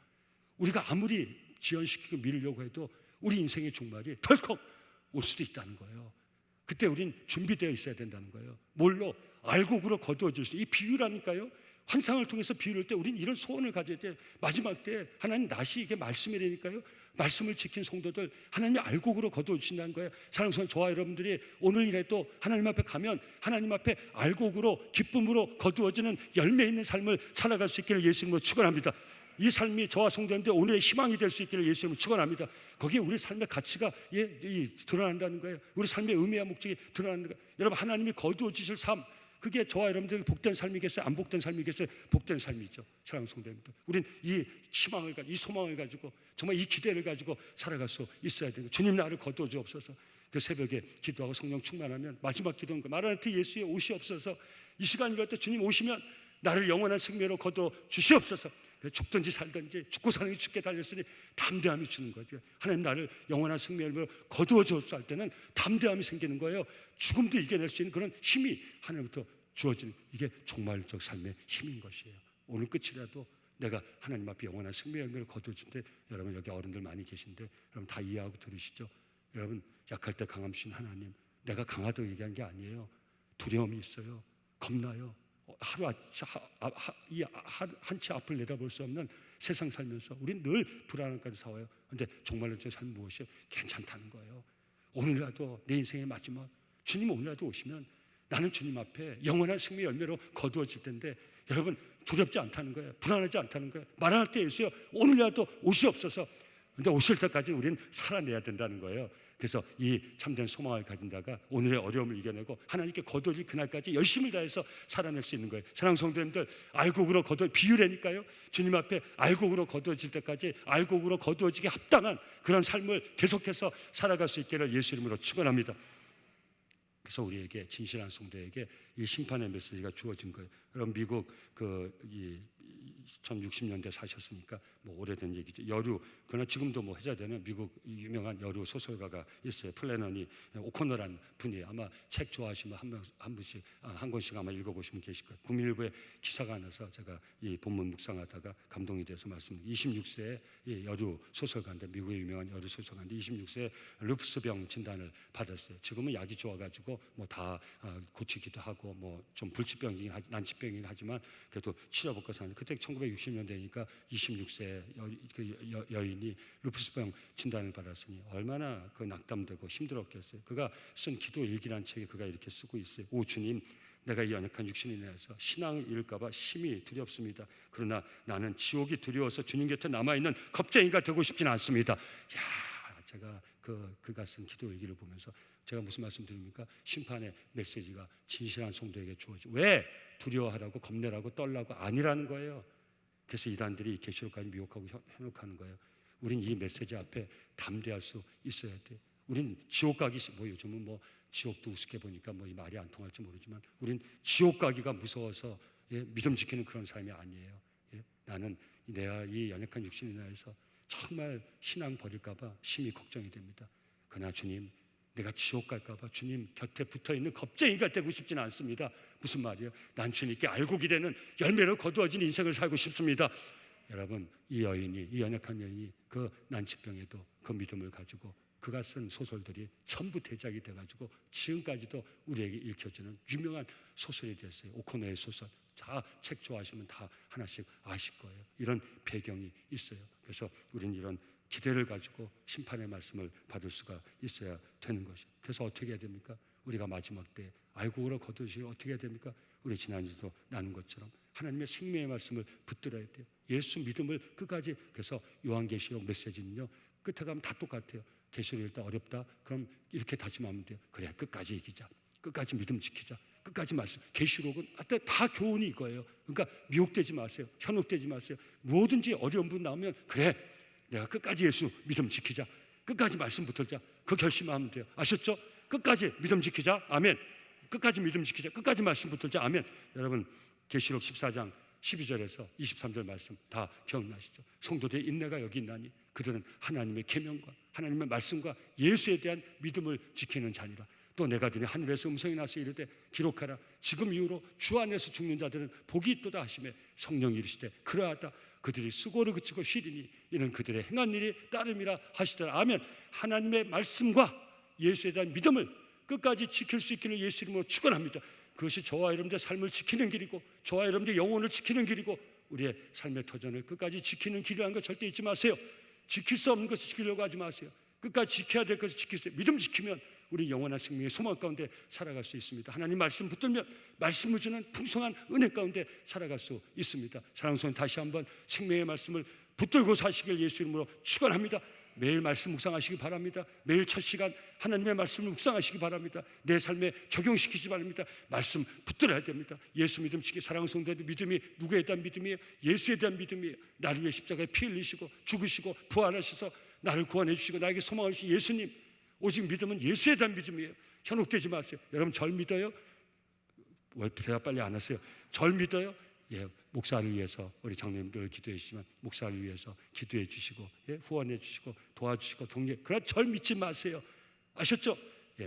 우리가 아무리 지연시키고 미루려고 해도 우리 인생의 종말이 덜컥 올 수도 있다는 거예요. 그때 우린 준비되어 있어야 된다는 거예요. 뭘로? 알곡으로 거두어질 수. 이 비유라니까요. 환상을 통해서 비유를 때 우린 이런 소원을 가져야 돼. 마지막 때 하나님 낫이 이게 말씀이라니까요. 말씀을 지킨 성도들 하나님이 알곡으로 거두어주신다는 거예요. 사랑하는 성도, 저와 여러분들이 오늘이라도 하나님 앞에 가면 하나님 앞에 알곡으로 기쁨으로 거두어지는 열매 있는 삶을 살아갈 수 있기를 예수님으로 축원합니다. 이 삶이 저와 성도님들 오늘의 희망이 될 수 있기를 예수님을 축원합니다. 거기에 우리 삶의 가치가 드러난다는 거예요. 우리 삶의 의미와 목적이 드러나는 거예요. 여러분, 하나님이 거두어 주실 삶, 그게 저와 여러분들에게 복된 삶이겠어요? 안 복된 삶이겠어요? 복된 삶이죠. 사랑하는 성도님들, 우린 이 희망을 가지고, 이 소망을 가지고, 정말 이 기대를 가지고 살아갈 수 있어야 되고, 주님 나를 거두어 주옵소서. 그 새벽에 기도하고 성령 충만하면 마지막 기도는 마라나타 예수의 오시옵소서. 이 시간이라도 주님 오시면 나를 영원한 생명으로 거두어 주시옵소서. 죽든지 살든지 죽고 사는 게 죽게 달렸으니 담대함이 주는 거죠. 하나님 나를 영원한 생명으로 거두어 주옵소서 할 때는 담대함이 생기는 거예요. 죽음도 이겨낼 수 있는 그런 힘이 하나님부터 주어지는, 이게 종말적 삶의 힘인 것이에요. 오늘 끝이라도 내가 하나님 앞에 영원한 생명을 거두어준데, 여러분 여기 어른들 많이 계신데 여러분 다 이해하고 들으시죠? 여러분, 약할 때 강함 주신 하나님, 내가 강하다고 얘기한 게 아니에요. 두려움이 있어요. 겁나요. 한치 앞을 내다볼 수 없는 세상 살면서 우린 늘 불안함까지 싸워요. 그런데 정말로 제 삶 무엇이에요? 괜찮다는 거예요. 오늘이라도 내 인생의 마지막, 주님 오늘이라도 오시면 나는 주님 앞에 영원한 생명의 열매로 거두어질 텐데, 여러분 두렵지 않다는 거예요. 불안하지 않다는 거예요. 말할 때 예수여 오늘이라도 오시옵소서. 그런데 오실 때까지 우리는 살아내야 된다는 거예요. 그래서 이 참된 소망을 가진다가 오늘의 어려움을 이겨내고 하나님께 거두어질 그날까지 열심을 다해서 살아낼 수 있는 거예요. 사랑하는 성도님들, 알곡으로 비유라니까요. 주님 앞에 알곡으로 거두어질 때까지 알곡으로 거두어지게 합당한 그런 삶을 계속해서 살아갈 수 있기를 예수 이름으로 축원합니다. 그래서 우리에게, 진실한 성도에게 이 심판의 메시지가 주어진 거예요. 여러분, 미국 1060년대 사셨으니까 뭐 오래된 얘기죠. 여류, 그러나 지금도 뭐 회자되는 미국 유명한 여류 소설가가 있어요. 플래너니 오코너라는 분이, 아마 책 좋아하시면 한 권씩 아마 읽어보시면 계실 거예요. 국민일보에 기사가 나서 제가 이 본문 묵상하다가 감동이 돼서 말씀드립니다. 26세의 여류 소설가인데, 미국의 유명한 여류 소설가인데 26세에 루프스병 진단을 받았어요. 지금은 약이 좋아가지고 뭐 다 고치기도 하고 뭐 좀 불치병이긴 난치병이긴 하지만 그래도 치료받고 사는, 그때 1960년대니까 26세 여인이 루푸스병 진단을 받았으니 얼마나 그 낙담되고 힘들었겠어요. 그가 쓴 기도 일기라는 책에 그가 이렇게 쓰고 있어요. 오 주님, 내가 이 연약한 육신을 인하여서 신앙을 잃을까 봐 심히 두렵습니다. 그러나 나는 지옥이 두려워서 주님 곁에 남아있는 겁쟁이가 되고 싶지는 않습니다. 야, 제가 그가 쓴 기도 일기를 보면서 제가 무슨 말씀 드립니까? 심판의 메시지가 진실한 성도에게 주어지. 왜 두려워하라고 겁내라고 떨라고 아니라는 거예요. 그래서 이단들이 계시록까지 미혹하고 현혹하는 거예요. 우린 이 메시지 앞에 담대할 수 있어야 돼. 우린 지옥 가기 뭐 요즘은 뭐 지옥도 우습게 보니까 뭐 이 말이 안 통할지 모르지만 우린 지옥 가기가 무서워서 믿음 지키는 그런 삶이 아니에요. 나는 내가 이 연약한 육신이 나에서 정말 신앙 버릴까봐 심히 걱정이 됩니다. 그러나 주님, 내가 지옥 갈까봐 주님 곁에 붙어있는 겁쟁이가 되고 싶지는 않습니다. 무슨 말이에요? 난 주님께 알고 기대는 열매로 거두어진 인생을 살고 싶습니다. 여러분, 이 여인이, 이 연약한 여인이 그 난치병에도 그 믿음을 가지고 그가 쓴 소설들이 전부 대작이 돼가지고 지금까지도 우리에게 읽혀지는 유명한 소설이 됐어요. 오코노의 소설. 다 책 좋아하시면 다 하나씩 아실 거예요. 이런 배경이 있어요. 그래서 우리는 이런 기대를 가지고 심판의 말씀을 받을 수가 있어야 되는 것이죠. 그래서 어떻게 해야 됩니까? 우리가 마지막 때 알곡으로 거두시기 어떻게 해야 됩니까? 우리 지난주도 나눈 것처럼 하나님의 생명의 말씀을 붙들어야 돼요. 예수 믿음을 끝까지. 그래서 요한계시록 메시지는요, 끝에 가면 다 똑같아요. 계시록 읽다 어렵다? 그럼 이렇게 다짐하면 돼요. 그래, 끝까지 이기자. 끝까지 믿음 지키자. 끝까지 말씀. 계시록은 다 교훈이 이거예요. 그러니까 미혹되지 마세요. 현혹되지 마세요. 뭐든지 어려운 분 나오면 그래, 내가 끝까지 예수 믿음 지키자. 끝까지 말씀 붙들자. 그 결심하면 돼요. 아셨죠? 끝까지 믿음 지키자. 아멘. 끝까지 믿음 지키자. 끝까지 말씀 붙들자. 아멘. 여러분, 계시록 14장 12절에서 23절 말씀 다 기억나시죠? 성도들의 인내가 여기 있나니 그들은 하나님의 계명과 하나님의 말씀과 예수에 대한 믿음을 지키는 자니라. 또 내가 드니 하늘에서 음성이 나서 이르되 기록하라. 지금 이후로 주 안에서 죽는 자들은 복이 있도다 하시매 성령이 이르시되 그러하다. 그들이 수고를 그치고 쉬리니 이는 그들의 행한 일이 따름이라 하시더라. 아멘. 하나님의 말씀과 예수에 대한 믿음을 끝까지 지킬 수 있기를 예수 이름으로 축원합니다. 그것이 저와 여러분들의 삶을 지키는 길이고 저와 여러분들의 영혼을 지키는 길이고 우리의 삶의 터전을 끝까지 지키는 길이라는 거 절대 잊지 마세요. 지킬 수 없는 것을 지키려고 하지 마세요. 끝까지 지켜야 될 것을 지키세요. 믿음 지키면 우리 영원한 생명의 소망 가운데 살아갈 수 있습니다. 하나님 말씀 붙들면 말씀을 주는 풍성한 은혜 가운데 살아갈 수 있습니다. 사랑하는 성도 다시 한번 생명의 말씀을 붙들고 사시길 예수 이름으로 축원합니다. 매일 말씀 묵상하시기 바랍니다. 매일 첫 시간 하나님의 말씀을 묵상하시기 바랍니다. 내 삶에 적용시키지 바랍니다. 말씀 붙들어야 됩니다. 예수 믿음 지키. 사랑하는 성도들 믿음이 누구에 대한 믿음이에요? 예수에 대한 믿음이에요. 나를 위해 십자가에 피 흘리시고 죽으시고 부활하셔서 나를 구원해 주시고 나에게 소망을 주신 예수님. 오직 믿음은 예수에 대한 믿음이에요. 현혹되지 마세요. 여러분 절 믿어요? 왜 대답 빨리 안 하세요? 절 믿어요? 예, 목사를 위해서 우리 장로님들 기도해 주시면 목사를 위해서 기도해 주시고 후원해 주시고 도와주시고 동료. 그러나 절 믿지 마세요. 아셨죠? 예,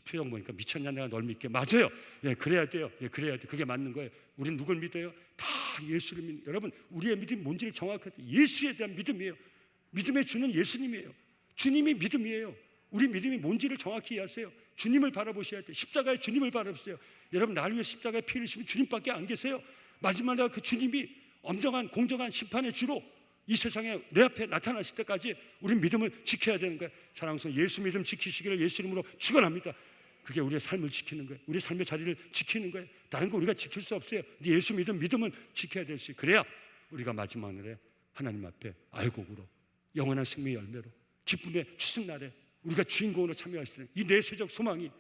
표정 보니까 미쳤냐 내가 널 믿게. 맞아요. 예, 그래야 돼요. 예, 그래야 돼. 그게 맞는 거예요. 우린 누굴 믿어요? 다 예수를 믿는. 여러분 우리의 믿음이 뭔지를 정확하게 예수에 대한 믿음이에요. 믿음의 주는 예수님이에요. 주님이 믿음이에요. 우리 믿음이 뭔지를 정확히 이해하세요. 주님을 바라보셔야 돼요. 십자가의 주님을 바라보세요. 여러분 나를 위해 십자가에 피 흘리시면 주님밖에 안 계세요. 마지막에 그 주님이 엄정한 공정한 심판의 주로 이 세상에 내 앞에 나타나실 때까지 우리는 믿음을 지켜야 되는 거예요. 사랑하는 성도 예수 믿음 지키시기를 예수 이름으로 축원합니다. 그게 우리의 삶을 지키는 거예요. 우리의 삶의 자리를 지키는 거예요. 다른 거 우리가 지킬 수 없어요. 예수 믿음을 지켜야 될 수 있어요. 그래야 우리가 마지막 날에 하나님 앞에 알곡으로 영원한 생명의 열매로 기쁨의 추승날에 우리가 주인공으로 참여하실 때는 이 내세적 소망이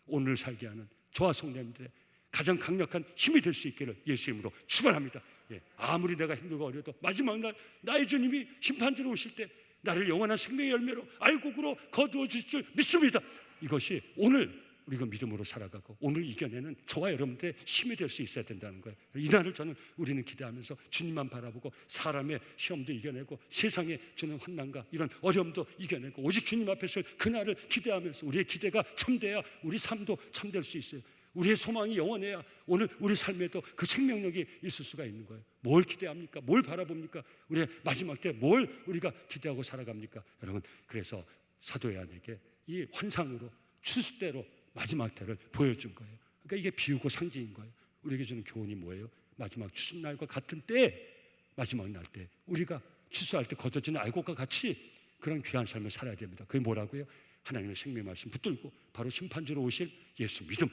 오늘 살게 하는 저와 성도님들의 가장 강력한 힘이 될 수 있기를 예수 이름으로 축원합니다. 예, 아무리 내가 힘들고 어려도 마지막 날 나의 주님이 심판주로 오실 때 나를 영원한 생명의 열매로 알곡으로 거두어 주실 줄 믿습니다. 이것이 오늘 우리가 믿음으로 살아가고 오늘 이겨내는 저와 여러분들의 힘이 될 수 있어야 된다는 거예요. 이날을 우리는 기대하면서 주님만 바라보고 사람의 시험도 이겨내고 세상에 주는 환난과 이런 어려움도 이겨내고 오직 주님 앞에 설 그날을 기대하면서 우리의 기대가 참돼야 우리 삶도 참될 수 있어요. 우리의 소망이 영원해야 오늘 우리 삶에도 그 생명력이 있을 수가 있는 거예요. 뭘 기대합니까? 뭘 바라봅니까? 우리의 마지막 때 뭘 우리가 기대하고 살아갑니까? 여러분 그래서 사도 요한에게 이 환상으로 추수대로 마지막 때를 보여준 거예요. 그러니까 이게 비유고 상징인 거예요. 우리에게 주는 교훈이 뭐예요? 마지막 추수날과 같은 때 마지막 날 때 우리가 추수할 때 거둬지는 알곡과 같이 그런 귀한 삶을 살아야 됩니다. 그게 뭐라고요? 하나님의 생명의 말씀 붙들고 바로 심판주로 오실 예수 믿음,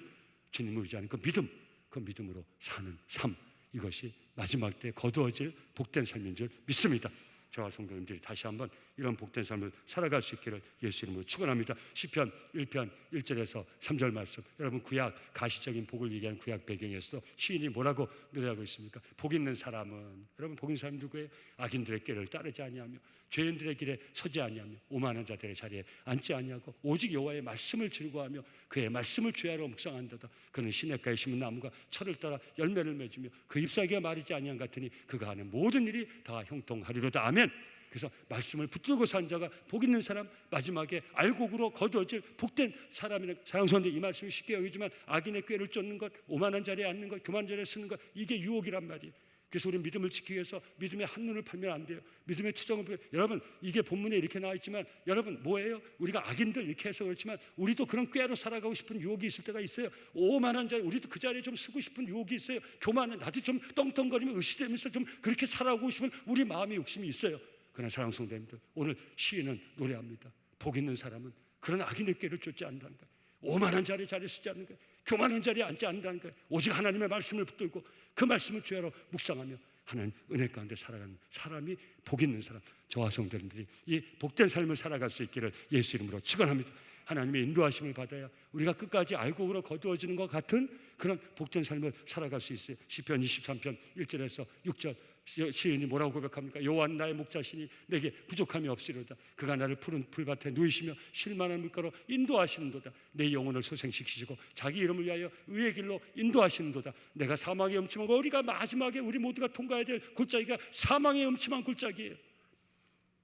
주님을 의지하는 그 믿음, 그 믿음으로 사는 삶, 이것이 마지막 때 거두어질 복된 삶인 줄 믿습니다. 저와 성도님들이 다시 한번 이런 복된 삶을 살아갈 수 있기를 예수 이름으로 축원합니다. 시편 1편 1절에서 3절 말씀, 여러분 구약 가시적인 복을 얘기하는 구약 배경에서도 시인이 뭐라고 노래하고 있습니까? 복 있는 사람은, 여러분 복 있는 사람이 누구예요? 악인들의 길을 따르지 아니하며 죄인들의 길에 서지 아니하며 오만한 자들의 자리에 앉지 아니하고 오직 여호와의 말씀을 즐거워하며 그의 말씀을 주야로 묵상한다다. 그는 시냇가에 심은 나무가 철을 따라 열매를 맺으며 그 잎사귀가 마르지 아니한 같으니 그가 하는 모든 일이 다 형통하리로다. 아멘. 그래서 말씀을 붙들고 산 자가 복 있는 사람, 마지막에 알곡으로 거두어질 복된 사람이라는, 사랑하는 성도들, 이 말씀이 쉽게 여기지만 악인의 꾀를 쫓는 것, 오만한 자리에 앉는 것, 교만 자리에 쓰는 것, 이게 유혹이란 말이에요. 그래서 우리 믿음을 지키기 위해서 믿음의 한눈을 팔면 안 돼요. 믿음의 투정을, 여러분 이게 본문에 이렇게 나와 있지만 여러분 뭐예요? 우리가 악인들 이렇게 해서 그렇지만 우리도 그런 꾀로 살아가고 싶은 유혹이 있을 때가 있어요. 오만한 자, 우리도 그 자리에 좀 쓰고 싶은 유혹이 있어요. 교만은 나도 좀 떵떵거리며 의시되면서 좀 그렇게 살아가고 싶은 우리 마음의 욕심이 있어요. 그러나 사랑하는 성도님들, 오늘 시인은 노래합니다. 복 있는 사람은 그런 악인의 꾀를 쫓지 않는다는 거예요. 오만한 자리에 쓰지 않는 거예요. 교만한 자리에 앉지 않는다는 거예요. 오직 하나님의 말씀을 붙들고 그 말씀을 주야로 묵상하며 하나님 은혜 가운데 살아가는 사람이 복 있는 사람, 저와 성도님들이 이 복된 삶을 살아갈 수 있기를 예수 이름으로 축원합니다. 하나님의 인도하심을 받아야 우리가 끝까지 알곡으로 거두어지는 것 같은 그런 복된 삶을 살아갈 수 있어요. 시편 23편 1절에서 6절 시인이 뭐라고 고백합니까? 여호와는 나의 목자시니 내게 부족함이 없으리로다. 그가 나를 푸른 풀밭에 누이시며 쉴만한 물가로 인도하시는도다. 내 영혼을 소생시키시고 자기 이름을 위하여 의의 길로 인도하시는도다. 내가 사망의 음침하고 우리가 마지막에 우리 모두가 통과해야 될 골짜기가 사망의 음침한 골짜기예요.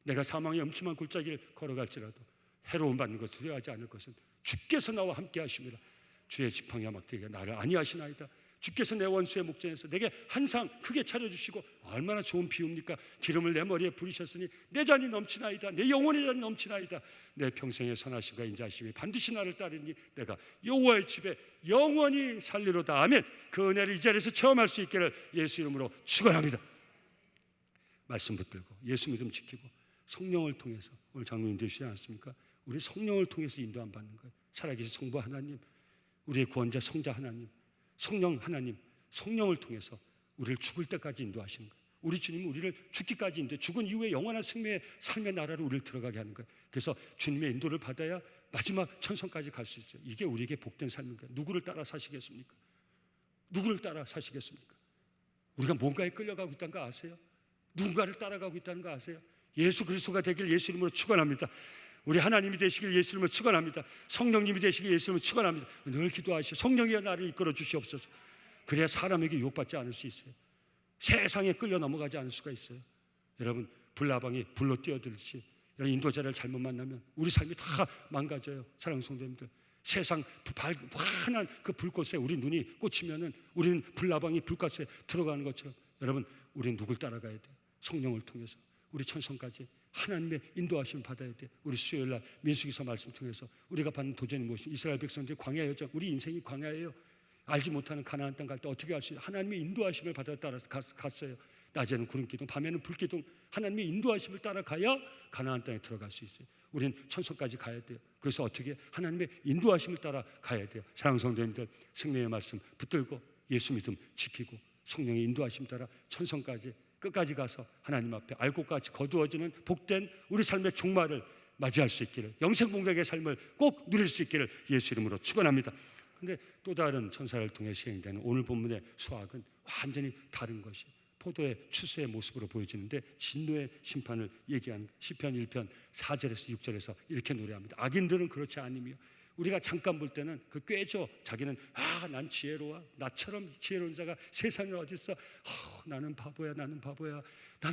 내가 사망의 음침한 골짜기를 걸어갈지라도 해로움 받는 것 두려워하지 않을 것은 주께서 나와 함께 하심이라. 주의 지팡이와 막대기가 나를 안위하시나이다. 주께서 내 원수의 목전에서 내게 한 상 크게 차려주시고, 얼마나 좋은 비유입니까? 기름을 내 머리에 부리셨으니 내 잔이 넘치나이다. 내 영혼의 잔이 넘치나이다. 내 평생의 선하심과 인자하심이 반드시 나를 따르니 내가 여호와의 집에 영원히 살리로다. 아멘. 그 은혜를 이 자리에서 체험할 수 있기를 예수 이름으로 축원합니다. 말씀 붙들고 예수 믿음 지키고 성령을 통해서, 오늘 장로님 되시지 않습니까? 우리 성령을 통해서 인도함 받는 거예요. 살아계신 성부 하나님, 우리의 구원자 성자 하나님, 성령 하나님, 성령을 통해서 우리를 죽을 때까지 인도하시는 거예요. 우리 주님은 우리를 죽기까지 인도해, 죽은 이후에 영원한 생명의 삶의 나라로 우리를 들어가게 하는 거예요. 그래서 주님의 인도를 받아야 마지막 천성까지 갈 수 있어요. 이게 우리에게 복된 삶인 거예요. 누구를 따라 사시겠습니까? 누구를 따라 사시겠습니까? 우리가 뭔가에 끌려가고 있다는 거 아세요? 누군가를 따라가고 있다는 거 아세요? 예수 그리스도가 되길 예수 이름으로 축원합니다. 우리 하나님이 되시길 예수 이름으로 축원합니다. 성령님이 되시길 예수 이름으로 축원합니다. 늘 기도하시오. 성령이여 나를 이끌어 주시옵소서. 그래야 사람에게 유혹받지 않을 수 있어요. 세상에 끌려 넘어가지 않을 수가 있어요. 여러분, 불나방이 불로 뛰어들듯이 이런 인도자를 잘못 만나면 우리 삶이 다 망가져요. 사랑하는 성도님들, 세상 환한 그 불꽃에 우리 눈이 꽂히면은 우리는 불나방이 불꽃에 들어가는 것처럼, 여러분, 우리는 누굴 따라가야 돼요? 성령을 통해서 우리 천성까지 하나님의 인도하심을 받아야 돼. 우리 수요일날 민수기서 말씀 통해서 우리가 받는 도전이 무엇이? 이스라엘 백성들의 광야 여정, 우리 인생이 광야예요. 알지 못하는 가나안 땅 갈 때 어떻게 할 수 있어요? 하나님의 인도하심을 받아 따라 갔어요. 낮에는 구름 기둥, 밤에는 불 기둥, 하나님의 인도하심을 따라가야 가나안 땅에 들어갈 수 있어요. 우리는 천성까지 가야 돼요. 그래서 어떻게? 하나님의 인도하심을 따라 가야 돼요. 사랑하는 성도님들, 생명의 말씀 붙들고 예수 믿음 지키고 성령의 인도하심 따라 천성까지 끝까지 가서 하나님 앞에 알곡같이 거두어지는 복된 우리 삶의 종말을 맞이할 수 있기를, 영생공백의 삶을 꼭 누릴 수 있기를 예수 이름으로 축원합니다. 그런데 또 다른 천사를 통해 시행되는 오늘 본문의 수학은 완전히 다른 것이 포도의 추수의 모습으로 보여지는데, 진노의 심판을 얘기하는 시편 1편 4절에서 6절에서 이렇게 노래합니다. 악인들은 그렇지 않으며, 우리가 잠깐 볼 때는 그 꾀죠. 자기는 난 지혜로워, 나처럼 지혜로운 자가 세상에 어디 있어, 나는 바보야, 나는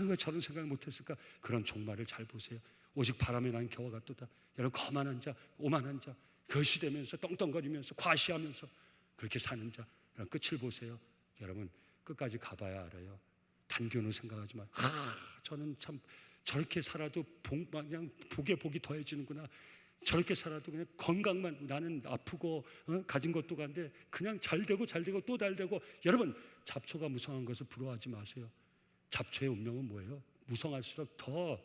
왜 저런 생각을 못했을까. 그런 종말을 잘 보세요. 오직 바람에 난 겨와 같도다. 여러분, 거만한 자, 오만한 자, 거시되면서 떵떵거리면서 과시하면서 그렇게 사는 자, 끝을 보세요. 여러분, 끝까지 가봐야 알아요. 단견을 생각하지 마. 저는 참 저렇게 살아도 그냥 복이 더해지는구나. 저렇게 살아도 그냥 건강만, 나는 아프고 가진 것도 간데 그냥 잘 되고 또 잘 되고. 여러분, 잡초가 무성한 것을 부러워하지 마세요. 잡초의 운명은 뭐예요? 무성할수록 더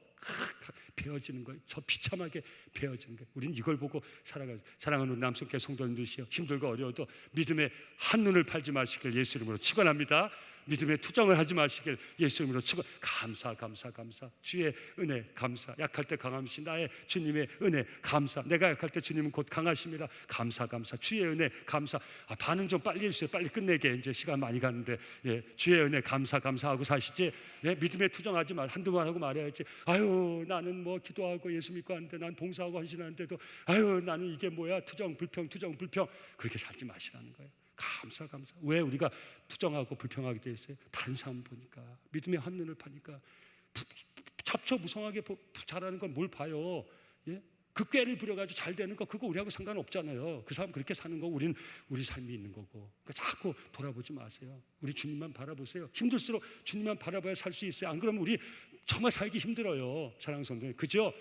베어지는 거예요. 저 비참하게 베어지는 거예요. 우리는 이걸 보고 살아가죠. 사랑하는 남성께 성도님들이시여, 힘들고 어려워도 믿음의 한눈을 팔지 마시길 예수 이름으로 축원합니다. 믿음의 투정을 하지 마시길 예수 이름으로 축원. 감사. 주의 은혜 감사. 약할 때 강함이신 나의 주님의 은혜 감사. 내가 약할 때 주님은 곧 강하십니다. 감사. 주의 은혜 감사. 반응 좀 빨리 해주세요. 빨리 끝내게. 이제 시간 많이 가는데, 주의 은혜 감사하고 사시지. 믿음의 투정하지 마. 한두 번 하고 말해야지. 아유, 나는 뭐 기도하고 예수 믿고 하는데, 난 봉사하고 헌신하는데도 아유, 나는 이게 뭐야, 투정 불평. 그렇게 살지 마시라는 거예요. 감사. 왜 우리가 투정하고 불평하게 돼 있어요? 다른 사람 보니까, 믿음의 한눈을 파니까. 잡초무성하게 잘하는 건 뭘 봐요? 그 꾀를 부려가지고 잘 되는 거, 그거 우리하고 상관없잖아요. 그 사람 그렇게 사는 거, 우린 우리 삶이 있는 거고. 그러니까 자꾸 돌아보지 마세요. 우리 주님만 바라보세요. 힘들수록 주님만 바라봐야 살 수 있어요. 안 그러면 우리 정말 살기 힘들어요. 사랑하는 성도님, 그죠?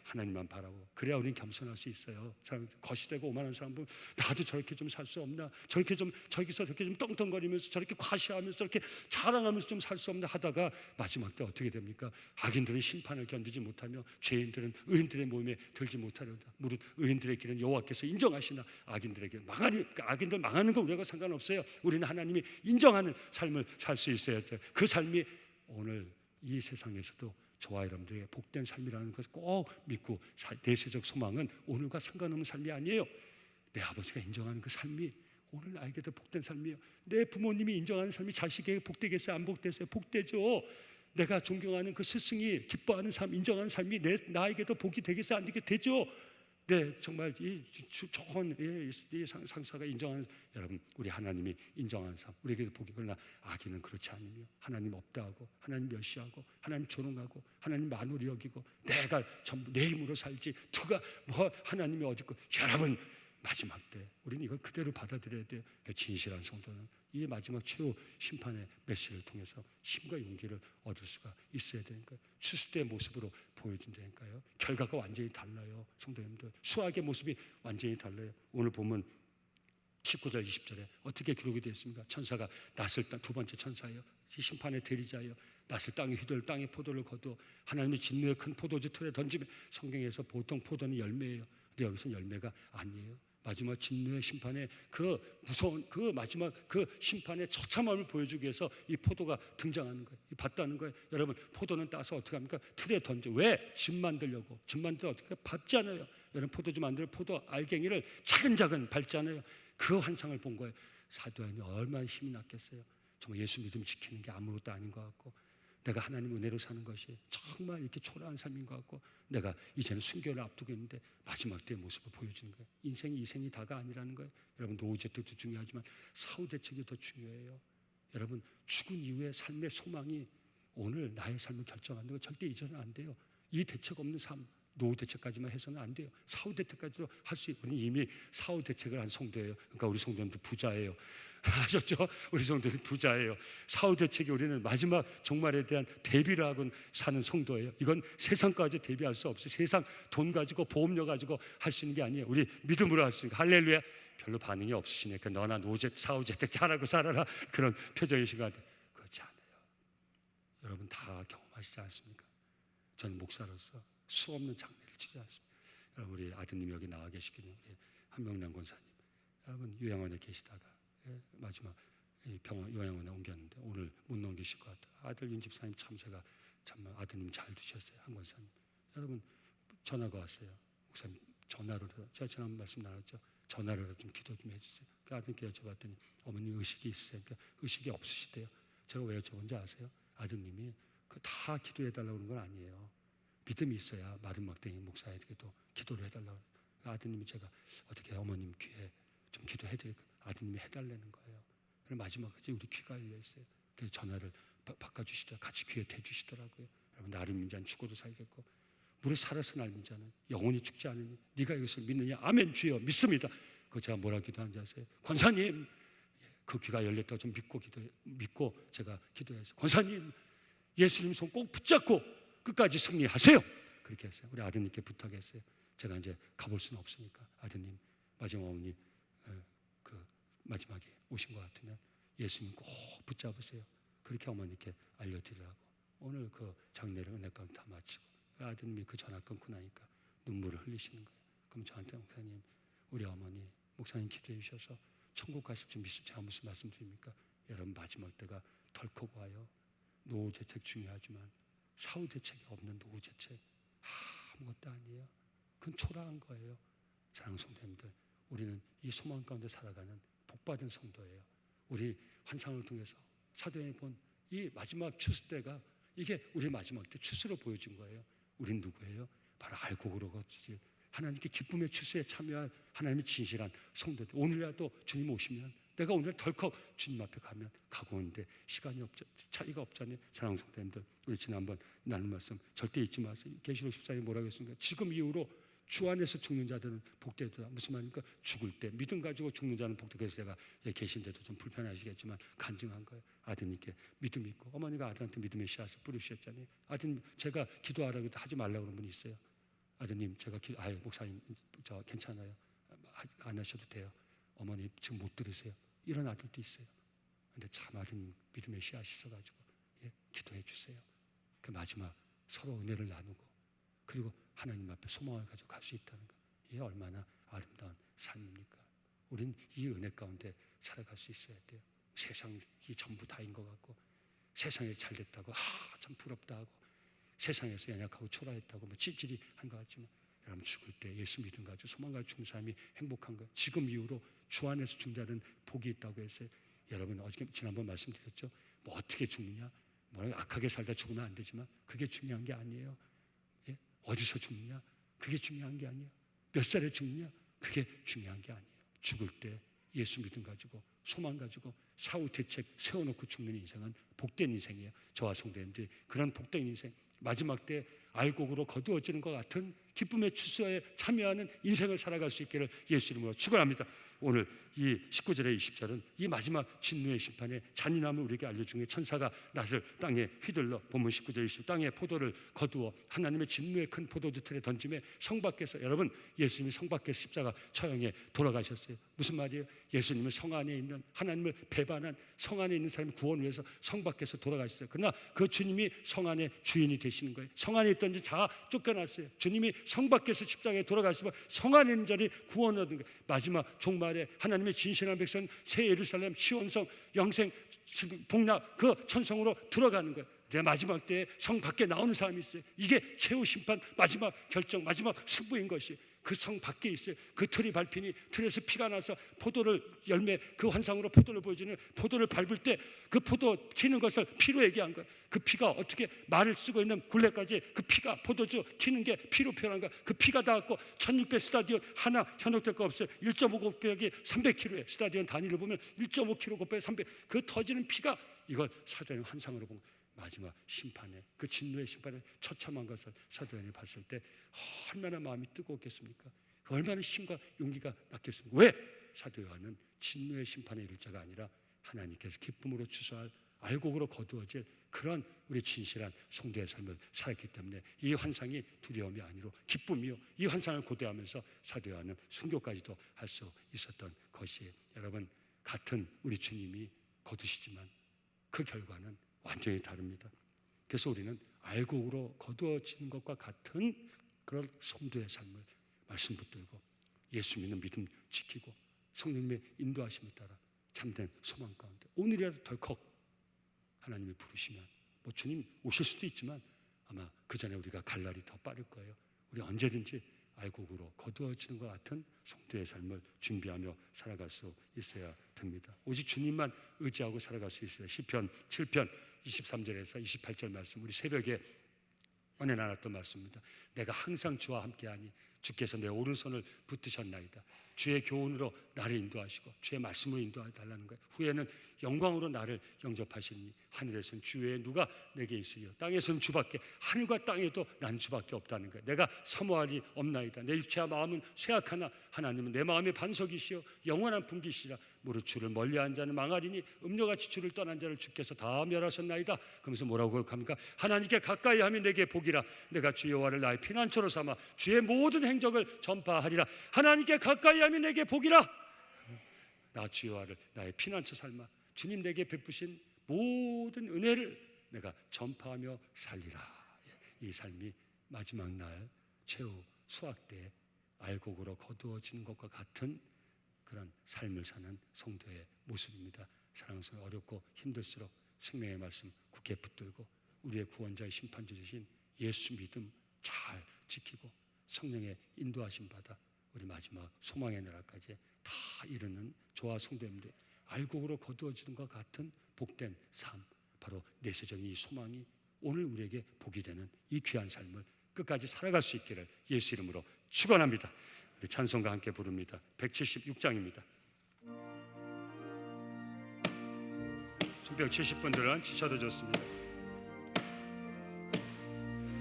하나님만 바라보. 그래야 우리는 겸손할 수 있어요. 거시되고 오만한 사람 보면, 나도 저렇게 좀 살 수 없나? 저기서 저렇게 좀 떵떵거리면서, 저렇게 과시하면서, 저렇게 자랑하면서 좀 살 수 없나 하다가 마지막 때 어떻게 됩니까? 악인들은 심판을 견디지 못하며 죄인들은 의인들의 모임에 들지 못하려다. 무릇 의인들의 길은 여호와께서 인정하시나 악인들의 길은 악인들 망하는 건 우리하고 상관없어요. 우리는 하나님이 인정하는 삶을 살 수 있어야 돼요. 그 삶이 오늘 이 세상에서도 저와 여러분들의 복된 삶이라는 것을 꼭 믿고, 내세적 소망은 오늘과 상관없는 삶이 아니에요. 내 아버지가 인정하는 그 삶이 오늘 나에게도 복된 삶이에요. 내 부모님이 인정하는 삶이 자식에게 복되겠어요? 안 복되겠어요? 복되죠. 내가 존경하는 그 스승이 기뻐하는 삶, 인정하는 삶이 나에게도 복이 되겠어요? 안 되게 되죠. 정말 이 좋은 상사가 인정하는, 여러분, 우리 하나님이 인정하는 삶, 우리에게도 복이. 그러나 악인은 그렇지 않으며 하나님 없다 하고, 하나님 멸시하고, 하나님 조롱하고, 하나님 만홀히 여기고, 내가 전부 내 힘으로 살지, 누가 뭐 하나님이 어디 있고. 여러분, 마지막 때 우리는 이걸 그대로 받아들여야 돼요. 진실한 성도는 이 마지막 최후 심판의 메시지를 통해서 힘과 용기를 얻을 수가 있어야 되니까요. 추수때의 모습으로 보여준다니까요. 결과가 완전히 달라요. 성도님들, 수학의 모습이 완전히 달라요. 오늘 보면 19절 20절에 어떻게 기록이 되어 있습니까? 천사가 낯을 땅, 두 번째 천사예요. 심판의 대리자예요. 낯을 땅에 휘둘 땅에 포도를 거두어 하나님의 진노의 큰 포도주 틀에 던지면, 성경에서 보통 포도는 열매예요. 근데 여기서는 열매가 아니에요. 마지막 진노의 심판의 그 무서운 그 마지막 그 심판의 처참함을 보여주기 위해서 이 포도가 등장하는 거예요. 봤다는 거예요. 여러분, 포도는 따서 어떻게 합니까? 틀에 던져. 왜? 즙 만들려고. 즙 만들어 어떻게 밟잖아요. 여러분, 포도주 만들 포도 알갱이를 차근차근 밟잖아요. 그 환상을 본 거예요. 사도 요한이 얼마나 힘이 났겠어요. 정말 예수 믿음 지키는 게 아무것도 아닌 것 같고, 내가 하나님 은혜로 사는 것이 정말 이렇게 초라한 삶인 것 같고, 내가 이제는 순교를 앞두고 있는데 마지막 때의 모습을 보여주는 거예요. 인생이 이생이 다가 아니라는 거예요. 여러분, 노후재택도 중요하지만 사후대책이 더 중요해요. 여러분, 죽은 이후의 삶의 소망이 오늘 나의 삶을 결정하는 거 절대 잊어서는 안 돼요. 이 대책 없는 삶, 노후 대책까지만 해서는 안 돼요. 사후 대책까지도 할 수 있고, 이미 사후 대책을 한 성도예요. 그러니까 우리 성도님도 부자예요. 아셨죠? 우리 성도는 부자예요. 사후 대책이 우리는 마지막 종말에 대한 대비를 하고 사는 성도예요. 이건 세상까지 대비할 수 없어요. 세상 돈 가지고 보험료 가지고 할 수 있는 게 아니에요. 우리 믿음으로 할 수 있는. 할렐루야. 별로 반응이 없으시니까 너나 사후 대책 잘하고 살아라, 그런 표정이신 것 같아요. 그렇지 않아요. 여러분 다 경험하시지 않습니까? 저는 목사로서 수없는 장례를 치르지 않습니다. 여러분, 우리 아드님이 여기 나와 계시기는 우리 한명남 권사님, 여러분 요양원에 계시다가 마지막 병원 요양원에 옮겼는데 오늘 못 넘기실 것 같아요. 아들 윤 집사님 참 제가 정말 아드님 잘 두셨어요. 한 권사님. 여러분, 전화가 왔어요. 목사님, 전화로 제가 지난 말씀 나눴죠. 전화로 좀 기도 좀 해주세요. 그 아드님께 여쭤봤더니 어머님 의식이 있으세요. 그러니까 의식이 없으시대요. 제가 왜 여쭤본지 아세요? 아드님이 그 다 기도해달라고 그런 건 아니에요. 믿음이 있어야 마른 막대기 목사에게도 기도를 해달라고. 아드님이 제가 어떻게 어머님 귀에 좀 기도해드릴까? 아드님이 해달라는 거예요. 그럼 마지막까지 우리 귀가 열려 있어요. 그래서 전화를 바꿔주시더라고요. 같이 귀에 대주시더라고요. 여러분, 나를 믿자는 죽어도 살겠고, 무릇 살아서 날 믿자는 영원히 죽지 않으니 네가 이것을 믿느냐? 아멘 주여 믿습니다. 그거 제가 뭐라 기도한지 아세요? 권사님, 그 귀가 열렸다고 좀 믿고 제가 기도했어요. 권사님, 예수님 손 꼭 붙잡고 끝까지 승리하세요. 그렇게 했어요. 우리 아드님께 부탁했어요. 제가 이제 가볼 수는 없으니까 아드님 마지막 어머니 그 마지막에 오신 것 같으면 예수님 꼭 붙잡으세요. 그렇게 어머니께 알려드리라고 오늘 그 장례를 은혜 가운데 다 마치고 아드님이 그 전화 끊고 나니까 눈물을 흘리시는 거예요. 그럼 저한테 목사님, 우리 어머니 목사님 기도해 주셔서 천국 가실 줄 믿습니다. 제가 무슨 말씀드립니까? 여러분 마지막 때가 덜컥 와요. 노후 대책 중요하지만 사후 대책이 없는 노후 대책 아무것도 아니에요. 그건 초라한 거예요. 사랑하는 성도님들, 우리는 이 소망 가운데 살아가는 복받은 성도예요. 우리 환상을 통해서 사도행전에 본 이 마지막 추수 때가 이게 우리 마지막 때 추수로 보여진 거예요. 우린 누구예요? 바로 알고 그러고지 하나님께 기쁨의 추수에 참여할 하나님의 진실한 성도들. 오늘이라도 주님 오시면 내가 오늘 덜컥 주님 앞에 가면 가고 오는데 시간이 없죠. 차이가 없잖아요. 사랑하는 성도님들, 우리 지난번 나눈 말씀 절대 잊지 마세요. 계시록 14에 뭐라고 했습니까? 지금 이후로 주 안에서 죽는 자들은 복되다. 무슨 말입니까? 죽을 때 믿음 가지고 죽는 자는 복되다. 그래서 제가 계신데도 좀 불편하시겠지만 간증한 거예요. 아드님께 믿음 있고, 어머니가 아들한테 믿음의 씨앗을 뿌리셨잖아요. 아드님, 제가 기도하라고 해도 하지 말라고 그런 분이 있어요. 아드님, 제가 목사님 저 괜찮아요. 안 하셔도 돼요. 어머니 지금 못 들으세요. 이런 아들도 있어요. 근데 참 아드님 믿음의 씨앗이 있어가지고 기도해 주세요. 그 마지막 서로 은혜를 나누고, 그리고 하나님 앞에 소망을 가지고 갈 수 있다는 것, 이게 얼마나 아름다운 삶입니까? 우린 이 은혜 가운데 살아갈 수 있어야 돼요. 세상이 전부 다인 것 같고, 세상에서 잘 됐다고 참 부럽다 하고, 세상에서 연약하고 초라했다고 뭐 찌질이 한 것 같지만, 여러분 죽을 때 예수 믿음 가지고 소망 가지고 죽는 사람이 행복한 거예요. 지금 이후로 주 안에서 죽는 자는 복이 있다고 했어요. 여러분 어저께 지난번 말씀드렸죠. 뭐 어떻게 죽느냐, 뭐 악하게 살다 죽으면 안 되지만 그게 중요한 게 아니에요. 어디서 죽느냐, 그게 중요한 게 아니에요. 몇 살에 죽느냐, 그게 중요한 게 아니에요. 죽을 때 예수 믿음 가지고 소망 가지고 사후 대책 세워놓고 죽는 인생은 복된 인생이에요. 저와 성도님들이 그런 복된 인생, 마지막 때 알곡으로 거두어지는 것 같은 기쁨의 추수에 참여하는 인생을 살아갈 수 있기를 예수 이름으로 축원합니다. 오늘 이 19절에 20절은 이 마지막 진노의 심판의 잔인함을 우리에게 알려준 게, 천사가 낫을 땅에 휘둘러 본문 19절 20절 땅에 포도를 거두어 하나님의 진노의 큰 포도주 틀에 던짐에 성 밖에서, 여러분 예수님이 성 밖에서 십자가 처형에 돌아가셨어요. 무슨 말이에요? 예수님은 성 안에 있는 하나님을 배반한 성 안에 있는 사람의 구원을 위해서 성 밖에서 돌아가셨어요. 그러나 그 주님이 성 안에 주인이 되시는 거예요. 성 안에 있던 자 다 쫓겨났어요. 주님이 성 밖에서 십자가에 돌아가시면 성 안에 있는 자리 구원을 얻은 거예요. 마지막 종말에 하나님의 진실한 백성 새 예루살렘 시온성 영생 복락 그 천성으로 들어가는 거예요. 내 마지막 때에 성 밖에 나오는 사람이 있어요. 이게 최후 심판 마지막 결정, 마지막 승부인 것이 그 성 밖에 있어요. 그 틀이 밟히니 틀에서 피가 나서 포도를 열매, 그 환상으로 포도를 보여주는, 포도를 밟을 때 그 포도 튀는 것을 피로 얘기한 거예요. 그 피가 어떻게 말을 쓰고 있는 굴레까지 그 피가 포도주 튀는 게 피로 표현한 거예요. 그 피가 닿았고 1600 스타디온 하나 현혹될 거 없어요. 1.5 곱하기 300kg에 스타디온 단위를 보면 1.5kg 곱하기 300, 그 터지는 피가, 이걸 사도행 환상으로 본 거예요. 마지막 심판에, 그 진노의 심판에 처참한 것을 사도행이 봤을 때 얼마나 마음이 뜨거웠겠습니까? 얼마나 힘과 용기가 났겠습니까? 왜? 사도 요한은 진노의 심판에 이를 자가 아니라 하나님께서 기쁨으로 추수할 알곡으로 거두어질 그런 우리 진실한 성도의 삶을 살았기 때문에 이 환상이 두려움이 아니로 기쁨이요, 이 환상을 고대하면서 사도 요한은 순교까지도 할 수 있었던 것이에요. 여러분, 같은 우리 주님이 거두시지만 그 결과는 완전히 다릅니다. 그래서 우리는 알곡으로 거두어지는 것과 같은 그런 성도의 삶을 말씀 붙들고 예수 믿는 믿음 지키고 성령님의 인도하심을 따라 참된 소망 가운데 오늘이라도 덜컥 하나님이 부르시면, 뭐 주님 오실 수도 있지만 아마 그 전에 우리가 갈 날이 더 빠를 거예요. 우리 언제든지 알곡으로 거두어지는 것 같은 성도의 삶을 준비하며 살아갈 수 있어야 됩니다. 오직 주님만 의지하고 살아갈 수 있어요. 시편 7편 23절에서 28절 말씀, 우리 새벽에 은혜 나눴던 말씀입니다. 내가 항상 주와 함께하니 주께서 내 오른손을 붙드셨나이다. 주의 교훈으로 나를 인도하시고 주의 말씀으로 인도하달라는 거예요. 후에는 영광으로 나를 영접하시니 하늘에서는 주 외에 누가 내게 있으리요, 땅에서는 주밖에, 하늘과 땅에도 난 주밖에 없다는 거예요. 내가 사모할이 없나이다. 내 육체와 마음은 쇠약하나 하나님은 내 마음의 반석이시요 영원한 분기시라. 무릇 주를 멀리한 자는 망하리니 음료같이 주를 떠난 자를 주께서 다 멸하셨나이다. 그러면서 뭐라고 합니까? 하나님께 가까이 하면 내게 복이라. 내가 주 여호와를 나의 피난처로 삼아 주의 모든 행적을 전파하리라. 하나님께 가까이 하면 내게 복이라. 나 주 여호와를 나의 피난처 삼아 주님 내게 베푸신 모든 은혜를 내가 전파하며 살리라. 이 삶이 마지막 날 최후 수학 때 알곡으로 거두어지는 것과 같은 그런 삶을 사는 성도의 모습입니다. 사랑하는 성도, 어렵고 힘들수록 생명의 말씀 굳게 붙들고 우리의 구원자의 심판주 되신 예수 믿음 잘 지키고 성령의 인도하심 받아 우리 마지막 소망의 나라까지 다 이루는 저와 성도님들, 알곡으로 거두어지는 것 같은 복된 삶, 바로 내세적인 이 소망이 오늘 우리에게 복이 되는 이 귀한 삶을 끝까지 살아갈 수 있기를 예수 이름으로 축원합니다. 우리 찬송과 함께 부릅니다. 176장입니다. 170분들은 지쳐도 좋습니다.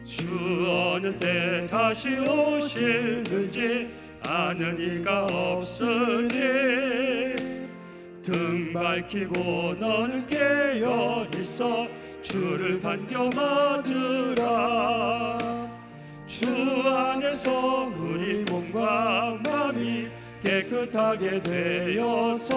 주 어느 때 다시 오실는지 아는 이가 없으니 등 밝히고 너는 깨어 있어 주를 반겨 맞으라. 주 안에서 우리 몸과 마음이 깨끗하게 되어서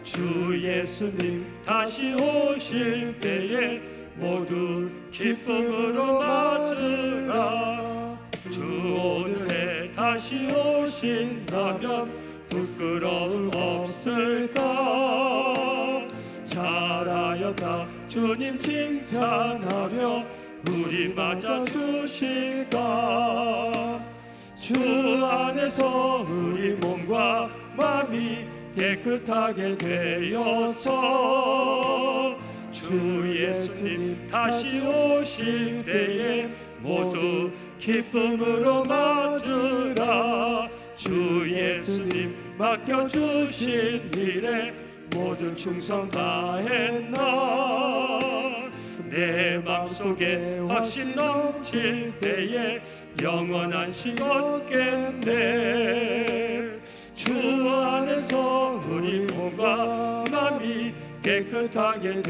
주 예수님 다시 오실 때에 모두 기쁨으로 맞으라. 주 오늘에 다시 오신다면 부끄러움 없을까. 잘하였다 주님 칭찬하며 우리 맞아주실까. 주 안에서 우리 몸과 마음이 깨끗하게 되어서 주 예수님 다시 오실 때에 모두 기쁨으로 맞으라. 주 예수님 맡겨주신 일에 모든 충성 다했나. 내 맘속에 확신 넘칠 때에 영원한 신 얻겠네. 주 안에서 우리 몸과 마음이 깨끗하게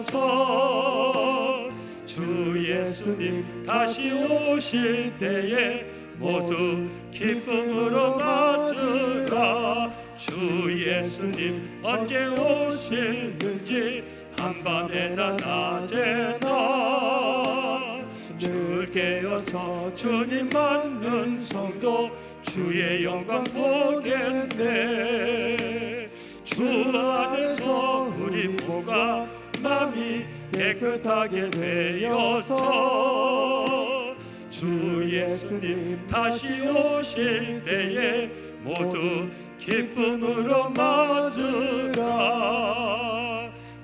되어서 주 예수님 다시 오실 때에 모두 기쁨으로 맞으라. 주 예수님 언제 오실는지 한밤에나 낮에나 늘 깨어서 주님 맞는 성도 주의 영광 보겠네. 주 안에서 우리 몸과 마음이 깨끗하게 되어서 주 예수님 다시 오실 때에 모두 기쁨으로 맞으라.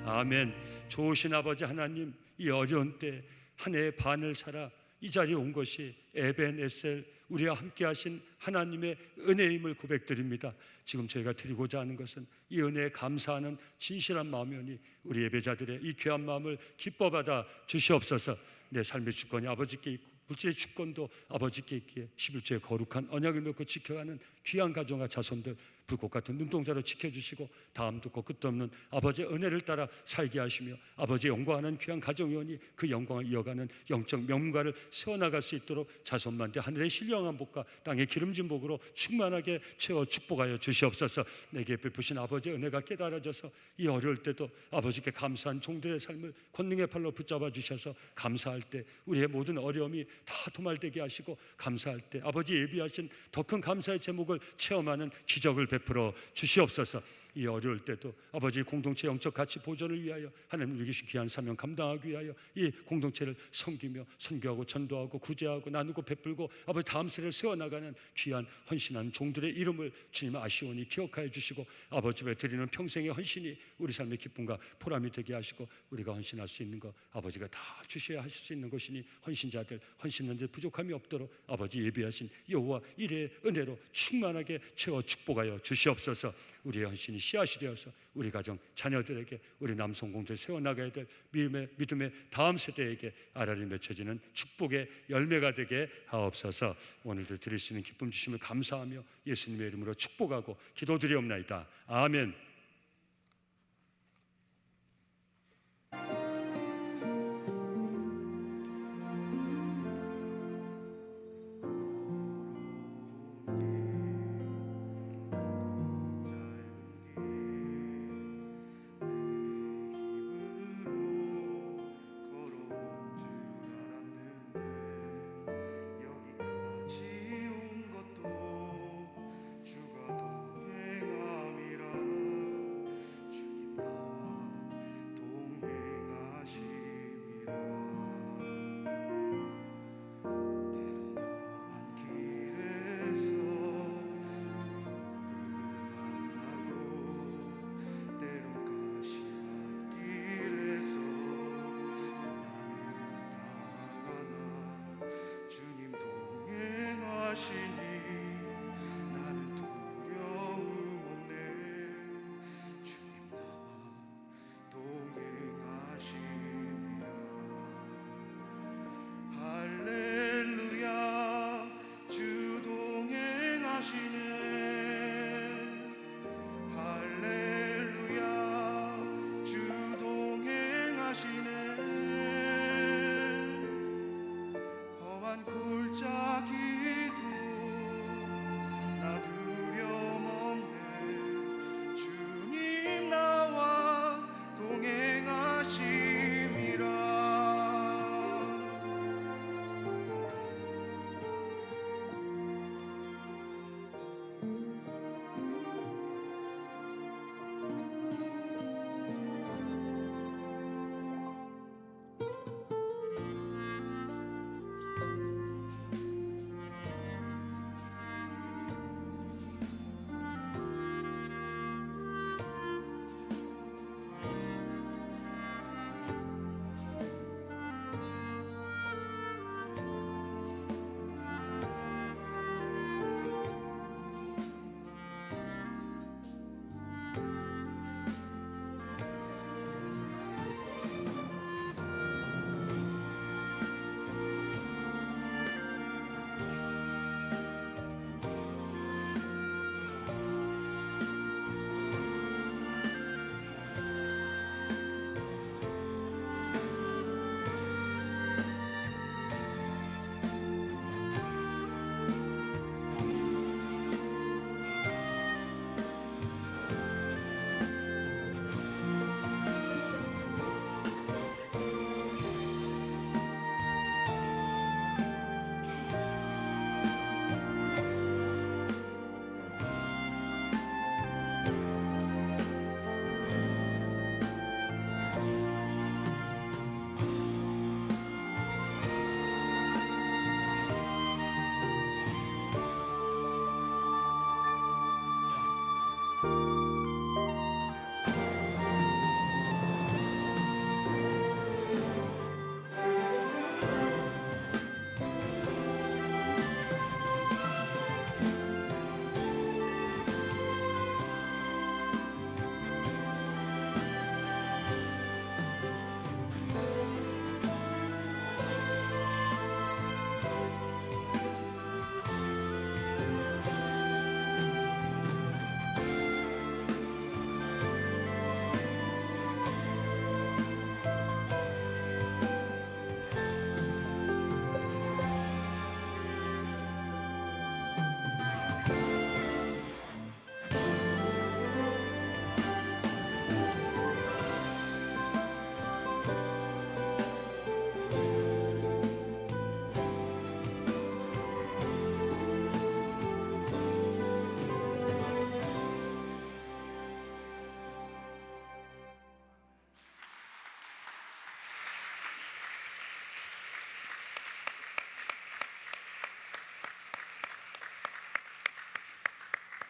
아멘. 좋으신 아버지 하나님, 이 어려운 때 한 해의 반을 살아 이 자리에 온 것이 에벤에셀, 우리와 함께 하신 하나님의 은혜임을 고백드립니다. 지금 저희가 드리고자 하는 것은 이 은혜에 감사하는 진실한 마음이오니 우리 예배자들의 이 귀한 마음을 기뻐 받아 주시옵소서. 내 삶의 주권이 아버지께 있고 물질의 주권도 아버지께 있기에 11조의 거룩한 언약을 맺고 지켜가는 귀한 가정과 자손들 불꽃 같은 눈동자로 지켜주시고 다음도 없고 끝도 없는 아버지의 은혜를 따라 살게 하시며 아버지의 영광하는 귀한 가정이오니 그 영광을 이어가는 영적 명문가를 세워나갈 수 있도록 자손만대 하늘의 신령한 복과 땅의 기름진 복으로 충만하게 채워 축복하여 주시옵소서. 내게 베푸신 아버지의 은혜가 깨달아져서 이 어려울 때도 아버지께 감사한 종들의 삶을 권능의 팔로 붙잡아 주셔서 감사할 때 우리의 모든 어려움이 다 도말되게 하시고 감사할 때 아버지 예비하신 더 큰 감사의 제목을 체험하는 기적을 베풀어 주시옵소서. 이 어려울 때도 아버지 공동체 영적 가치 보존을 위하여 하나님 우리 주신 귀한 사명 감당하기 위하여 이 공동체를 섬기며 선교하고 전도하고 구제하고 나누고 베풀고 아버지 다음 세대를 세워나가는 귀한 헌신한 종들의 이름을 주님 아시오니 기억하여 주시고 아버지 왜 드리는 평생의 헌신이 우리 삶의 기쁨과 보람이 되게 하시고 우리가 헌신할 수 있는 것 아버지가 다 주셔야 하실 수 있는 것이니 헌신자들 헌신하는데 부족함이 없도록 아버지 예비하신 여호와 이레의 은혜로 충만하게 채워 축복하여 주시옵소서. 우리의 헌신이 씨앗이 되어서 우리 가정 자녀들에게 우리 남성 공동체 세워나가야 될 믿음의 다음 세대에게 알알이 맺혀지는 축복의 열매가 되게 하옵소서. 오늘도 드릴 수 있는 기쁨 주심을 감사하며 예수님의 이름으로 축복하고 기도드리옵나이다. 아멘.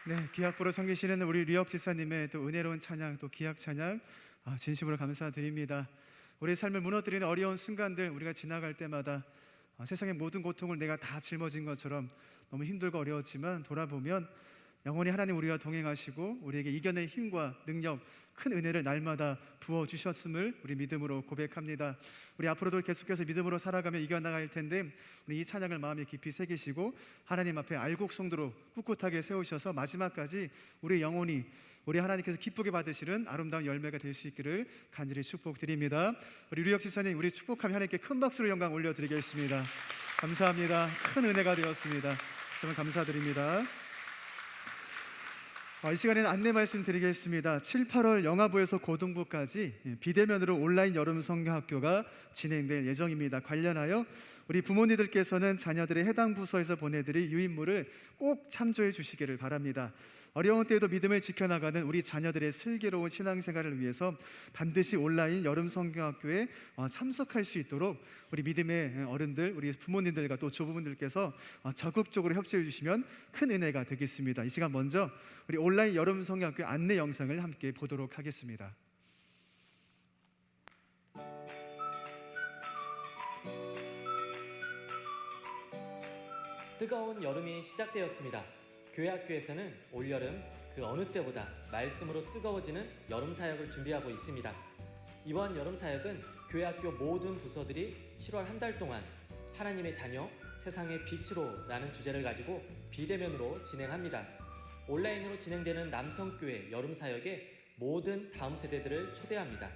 네, 기악부로 섬기시는 우리 류혁 지사님의 또 은혜로운 찬양, 또 기악 찬양 진심으로 감사드립니다. 우리의 삶을 무너뜨리는 어려운 순간들 우리가 지나갈 때마다 세상의 모든 고통을 내가 다 짊어진 것처럼 너무 힘들고 어려웠지만 돌아보면 영원히 하나님 우리와 동행하시고 우리에게 이겨낼 힘과 능력, 큰 은혜를 날마다 부어주셨음을 우리 믿음으로 고백합니다. 우리 앞으로도 계속해서 믿음으로 살아가며 이겨나갈 텐데 우리 이 찬양을 마음에 깊이 새기시고 하나님 앞에 알곡성도로 꿋꿋하게 세우셔서 마지막까지 우리 영혼이 우리 하나님께서 기쁘게 받으시는 아름다운 열매가 될 수 있기를 간절히 축복드립니다. 우리 류혁 지사님, 우리 축복하며 하나님께 큰 박수로 영광 올려드리겠습니다. 감사합니다. 큰 은혜가 되었습니다. 정말 감사드립니다. 이 시간에는 안내 말씀드리겠습니다. 7, 8월 영아부에서 고등부까지 비대면으로 온라인 여름 성경학교가 진행될 예정입니다. 관련하여 우리 부모님들께서는 자녀들의 해당 부서에서 보내드릴 유인물을 꼭 참조해 주시기를 바랍니다. 어려운 때에도 믿음을 지켜나가는 우리 자녀들의 슬기로운 신앙생활을 위해서 반드시 온라인 여름 성경학교에 참석할 수 있도록 우리 믿음의 어른들, 우리 부모님들과 또 조부모님들께서 적극적으로 협조해 주시면 큰 은혜가 되겠습니다. 이 시간 먼저 우리 온라인 여름 성경학교 안내 영상을 함께 보도록 하겠습니다. 뜨거운 여름이 시작되었습니다. 교회 학교에서는 올여름 그 어느 때보다 말씀으로 뜨거워지는 여름 사역을 준비하고 있습니다. 이번 여름 사역은 교회 학교 모든 부서들이 7월 한 달 동안 하나님의 자녀, 세상의 빛으로 라는 주제를 가지고 비대면으로 진행합니다. 온라인으로 진행되는 남성교회 여름 사역에 모든 다음 세대들을 초대합니다.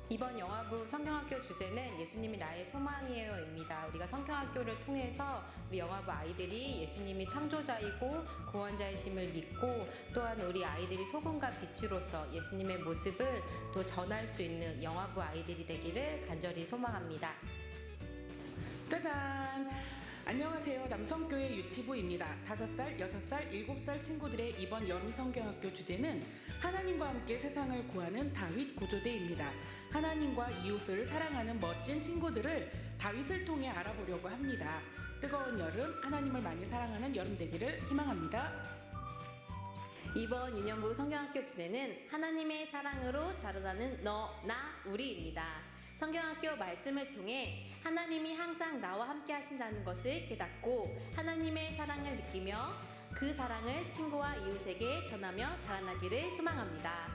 이번 영아부 성경학교 주제는 예수님이 나의 소망이에요입니다. 우리가 성경학교를 통해서 우리 영아부 아이들이 예수님이 창조자이고 구원자이심을 믿고 또한 우리 아이들이 소금과 빛으로서 예수님의 모습을 또 전할 수 있는 영아부 아이들이 되기를 간절히 소망합니다. 짜잔! 안녕하세요. 남성교회 유치부입니다. 5살, 6살, 7살 친구들의 이번 여름 성경학교 주제는 하나님과 함께 세상을 구하는 다윗 구조대입니다. 하나님과 이웃을 사랑하는 멋진 친구들을 다윗을 통해 알아보려고 합니다. 뜨거운 여름, 하나님을 많이 사랑하는 여름 되기를 희망합니다. 이번 유년부 성경학교 주제는 하나님의 사랑으로 자라나는 너, 나, 우리입니다. 성경학교 말씀을 통해 하나님이 항상 나와 함께 하신다는 것을 깨닫고 하나님의 사랑을 느끼며 그 사랑을 친구와 이웃에게 전하며 자라나기를 소망합니다.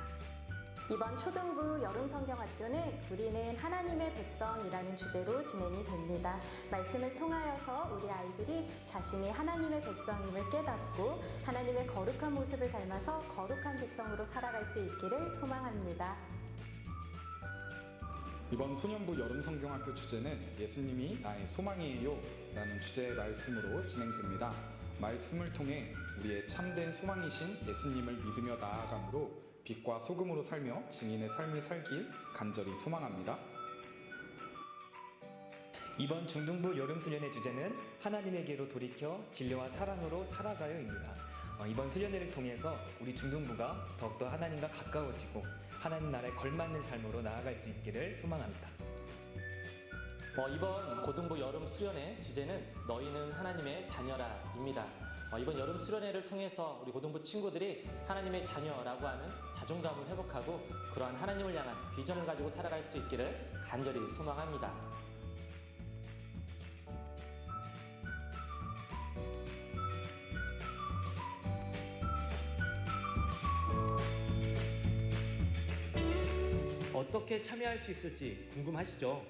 이번 초등부 여름 성경학교는 우리는 하나님의 백성이라는 주제로 진행이 됩니다. 말씀을 통하여서 우리 아이들이 자신이 하나님의 백성임을 깨닫고 하나님의 거룩한 모습을 닮아서 거룩한 백성으로 살아갈 수 있기를 소망합니다. 이번 소년부 여름 성경학교 주제는 예수님이 나의 소망이에요 라는 주제의 말씀으로 진행됩니다. 말씀을 통해 우리의 참된 소망이신 예수님을 믿으며 나아가므로 빛과 소금으로 살며 증인의 삶을 살길 간절히 소망합니다. 이번 중등부 여름 수련회 주제는 하나님에게로 돌이켜 진리와 사랑으로 살아가요입니다. 이번 수련회를 통해서 우리 중등부가 더욱더 하나님과 가까워지고 하나님 나라에 걸맞는 삶으로 나아갈 수 있기를 소망합니다. 이번 고등부 여름 수련회 주제는 너희는 하나님의 자녀라입니다. 이번 여름 수련회를 통해서 우리 고등부 친구들이 하나님의 자녀라고 하는 자존감을 회복하고 그러한 하나님을 향한 비전을 가지고 살아갈 수 있기를 간절히 소망합니다. 어떻게 참여할 수 있을지 궁금하시죠?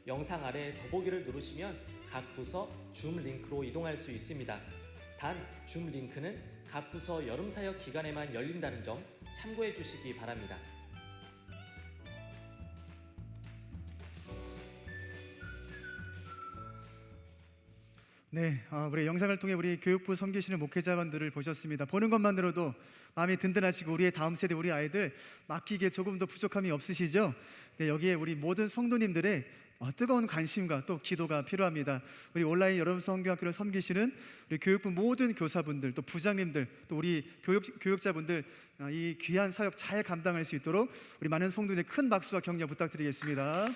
영상 아래 더보기를 누르시면 각 부서 줌 링크로 이동할 수 있습니다. 단, 줌 링크는 각 부서 여름 사역 기간에만 열린다는 점 참고해 주시기 바랍니다. 네, 우리 영상을 통해 우리 교육부 섬기시는 목회자분들을 보셨습니다. 보는 것만으로도 마음이 든든하시고 우리의 다음 세대 우리 아이들 맡기기에 조금 더 부족함이 없으시죠? 네, 여기에 우리 모든 성도님들의 뜨거운 관심과 또 기도가 필요합니다. 우리 온라인 여름 성경학교를 섬기시는 우리 교육부 모든 교사분들, 또 부장님들, 또 우리 교육자분들 이 귀한 사역 잘 감당할 수 있도록 우리 많은 성도님의 큰 박수와 격려 부탁드리겠습니다.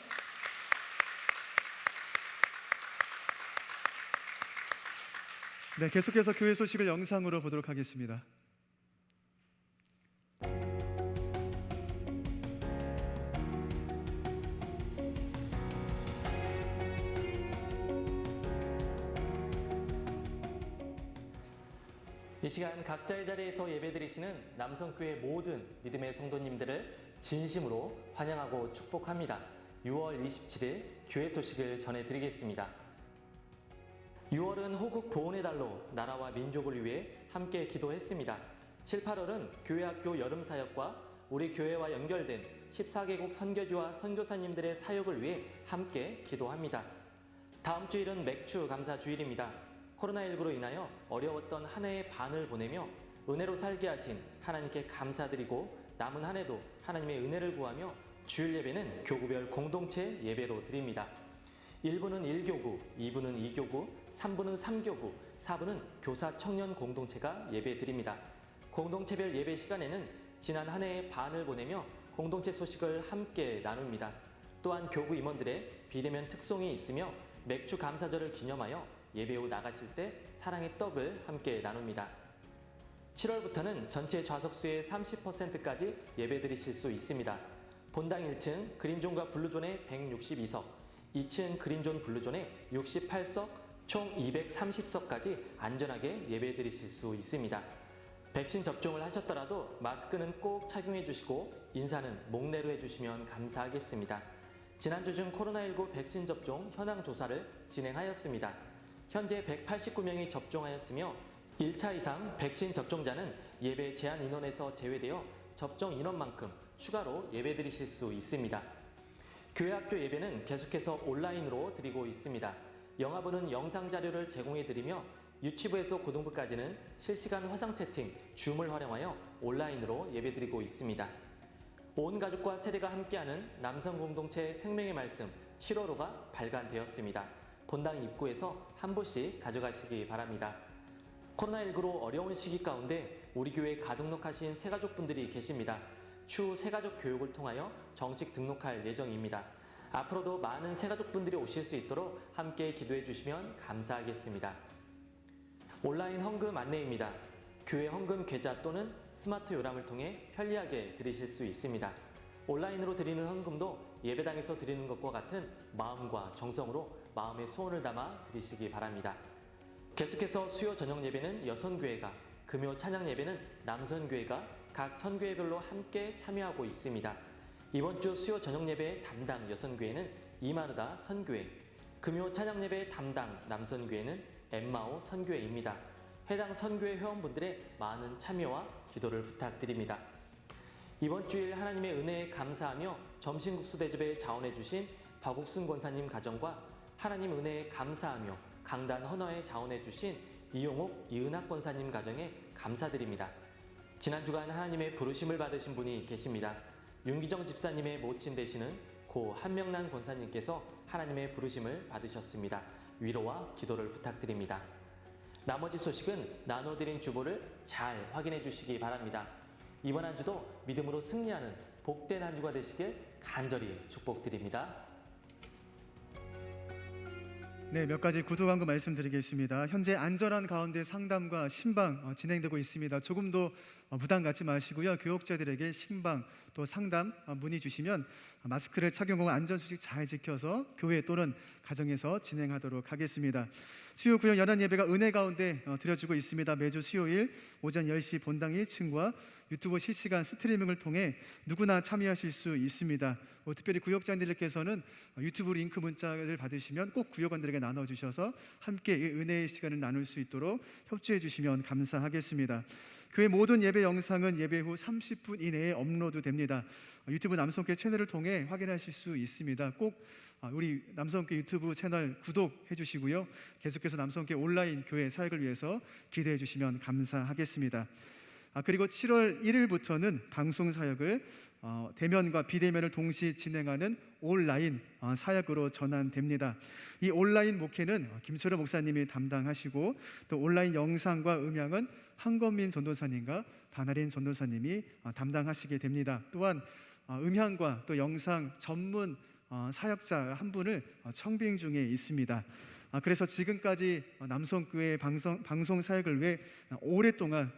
네, 계속해서 교회 소식을 영상으로 보도록 하겠습니다. 이 시간 각자의 자리에서 예배드리시는 남성교회 모든 믿음의 성도님들을 진심으로 환영하고 축복합니다. 6월 27일 교회 소식을 전해드리겠습니다. 6월은 호국 보훈의 달로 나라와 민족을 위해 함께 기도했습니다. 7, 8월은 교회학교 여름 사역과 우리 교회와 연결된 14개국 선교주와 선교사님들의 사역을 위해 함께 기도합니다. 다음 주일은 맥주 감사 주일입니다. 코로나19로 인하여 어려웠던 한 해의 반을 보내며 은혜로 살게 하신 하나님께 감사드리고 남은 한 해도 하나님의 은혜를 구하며 주일 예배는 교구별 공동체 예배로 드립니다. 1부는 1교구, 2부는 2교구, 3부는 3교구, 4부는 교사 청년 공동체가 예배 드립니다. 공동체별 예배 시간에는 지난 한 해의 반을 보내며 공동체 소식을 함께 나눕니다. 또한 교구 임원들의 비대면 특송이 있으며 맥주 감사절을 기념하여 예배 후 나가실 때 사랑의 떡을 함께 나눕니다. 7월부터는 전체 좌석수의 30%까지 예배 드리실 수 있습니다. 본당 1층 그린존과 블루존에 162석, 2층 그린존 블루존에 68석, 총 230석까지 안전하게 예배 드리실 수 있습니다. 백신 접종을 하셨더라도 마스크는 꼭 착용해 주시고 인사는 목례로 해주시면 감사하겠습니다. 지난주 중 코로나19 백신 접종 현황 조사를 진행하였습니다. 현재 189명이 접종하였으며 1차 이상 백신 접종자는 예배 제한 인원에서 제외되어 접종 인원만큼 추가로 예배 드리실 수 있습니다. 교회학교 예배는 계속해서 온라인으로 드리고 있습니다. 영화부는 영상 자료를 제공해 드리며 유치부에서 고등부까지는 실시간 화상 채팅, 줌을 활용하여 온라인으로 예배 드리고 있습니다. 온 가족과 세대가 함께하는 남성 공동체 생명의 말씀 7월호가 발간되었습니다. 본당 입구에서 한 부씩 가져가시기 바랍니다. 코로나19로 어려운 시기 가운데 우리 교회에 가등록하신 새가족분들이 계십니다. 추후 새가족 교육을 통하여 정식 등록할 예정입니다. 앞으로도 많은 새가족분들이 오실 수 있도록 함께 기도해 주시면 감사하겠습니다. 온라인 헌금 안내입니다. 교회 헌금 계좌 또는 스마트 요람을 통해 편리하게 드리실 수 있습니다. 온라인으로 드리는 헌금도 예배당에서 드리는 것과 같은 마음과 정성으로 마음의 소원을 담아 드리시기 바랍니다. 계속해서 수요 저녁 예배는 여선교회가, 금요 찬양 예배는 남선교회가 각 선교회별로 함께 참여하고 있습니다. 이번 주 수요 저녁 예배 담당 여선교회는 이마르다 선교회, 금요 찬양 예배 담당 남선교회는 엠마오 선교회입니다. 해당 선교회 회원분들의 많은 참여와 기도를 부탁드립니다. 이번 주일 하나님의 은혜에 감사하며 점심국수 대접에 자원해 주신 박옥순 권사님 가정과 하나님 은혜에 감사하며 강단 헌화에 자원해 주신 이용옥 이은학 권사님 가정에 감사드립니다. 지난 주간 하나님의 부르심을 받으신 분이 계십니다. 윤기정 집사님의 모친 되시는 고 한명란 권사님께서 하나님의 부르심을 받으셨습니다. 위로와 기도를 부탁드립니다. 나머지 소식은 나눠드린 주보를 잘 확인해 주시기 바랍니다. 이번 한 주도 믿음으로 승리하는 복된 한 주가 되시길 간절히 축복드립니다. 네, 몇 가지 구두 광고 말씀드리겠습니다. 현재 안전한 가운데 상담과 신방 진행되고 있습니다. 조금도 부담 갖지 마시고요. 교역자들에게 신방 또 상담 문의 주시면 마스크를 착용하고 안전수칙 잘 지켜서 교회 또는 가정에서 진행하도록 하겠습니다. 수요 구역 연합 예배가 은혜 가운데 드려지고 있습니다. 매주 수요일 오전 10시 본당 1층과 유튜브 실시간 스트리밍을 통해 누구나 참여하실 수 있습니다. 특별히 구역장들께서는 유튜브 링크 문자를 받으시면 꼭 구역원들에게 나눠주셔서 함께 이 은혜의 시간을 나눌 수 있도록 협조해 주시면 감사하겠습니다. 교회 모든 예배 영상은 예배 후 30분 이내에 업로드됩니다. 유튜브 남성교회 채널을 통해 확인하실 수 있습니다. 꼭 우리 남성교회 유튜브 채널 구독해 주시고요. 계속해서 남성교회 온라인 교회 사역을 위해서 기도해 주시면 감사하겠습니다. 그리고 7월 1일부터는 방송 사역을 대면과 비대면을 동시에 진행하는 온라인 사역으로 전환됩니다. 이 온라인 목회는 김철호 목사님이 담당하시고 또 온라인 영상과 음향은 한건민 전도사님과 반하린 전도사님이 담당하시게 됩니다. 또한 음향과 또 영상 전문 사역자 한 분을 청빙 중에 있습니다. 그래서 지금까지 남성교회 방송 사역을 위해 오랫동안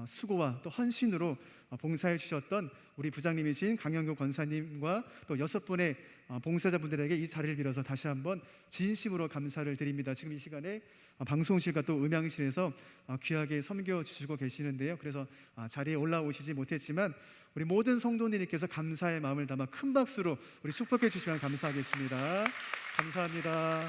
수고와 또 헌신으로 봉사해 주셨던 우리 부장님이신 강영규 권사님과 또 6분의 봉사자분들에게 이 자리를 빌어서 다시 한번 진심으로 감사를 드립니다. 지금 이 시간에 방송실과 또 음향실에서 귀하게 섬겨 주시고 계시는데요. 그래서 자리에 올라오시지 못했지만 우리 모든 성도님께서 감사의 마음을 담아 큰 박수로 우리 축복해 주시면 감사하겠습니다. 감사합니다.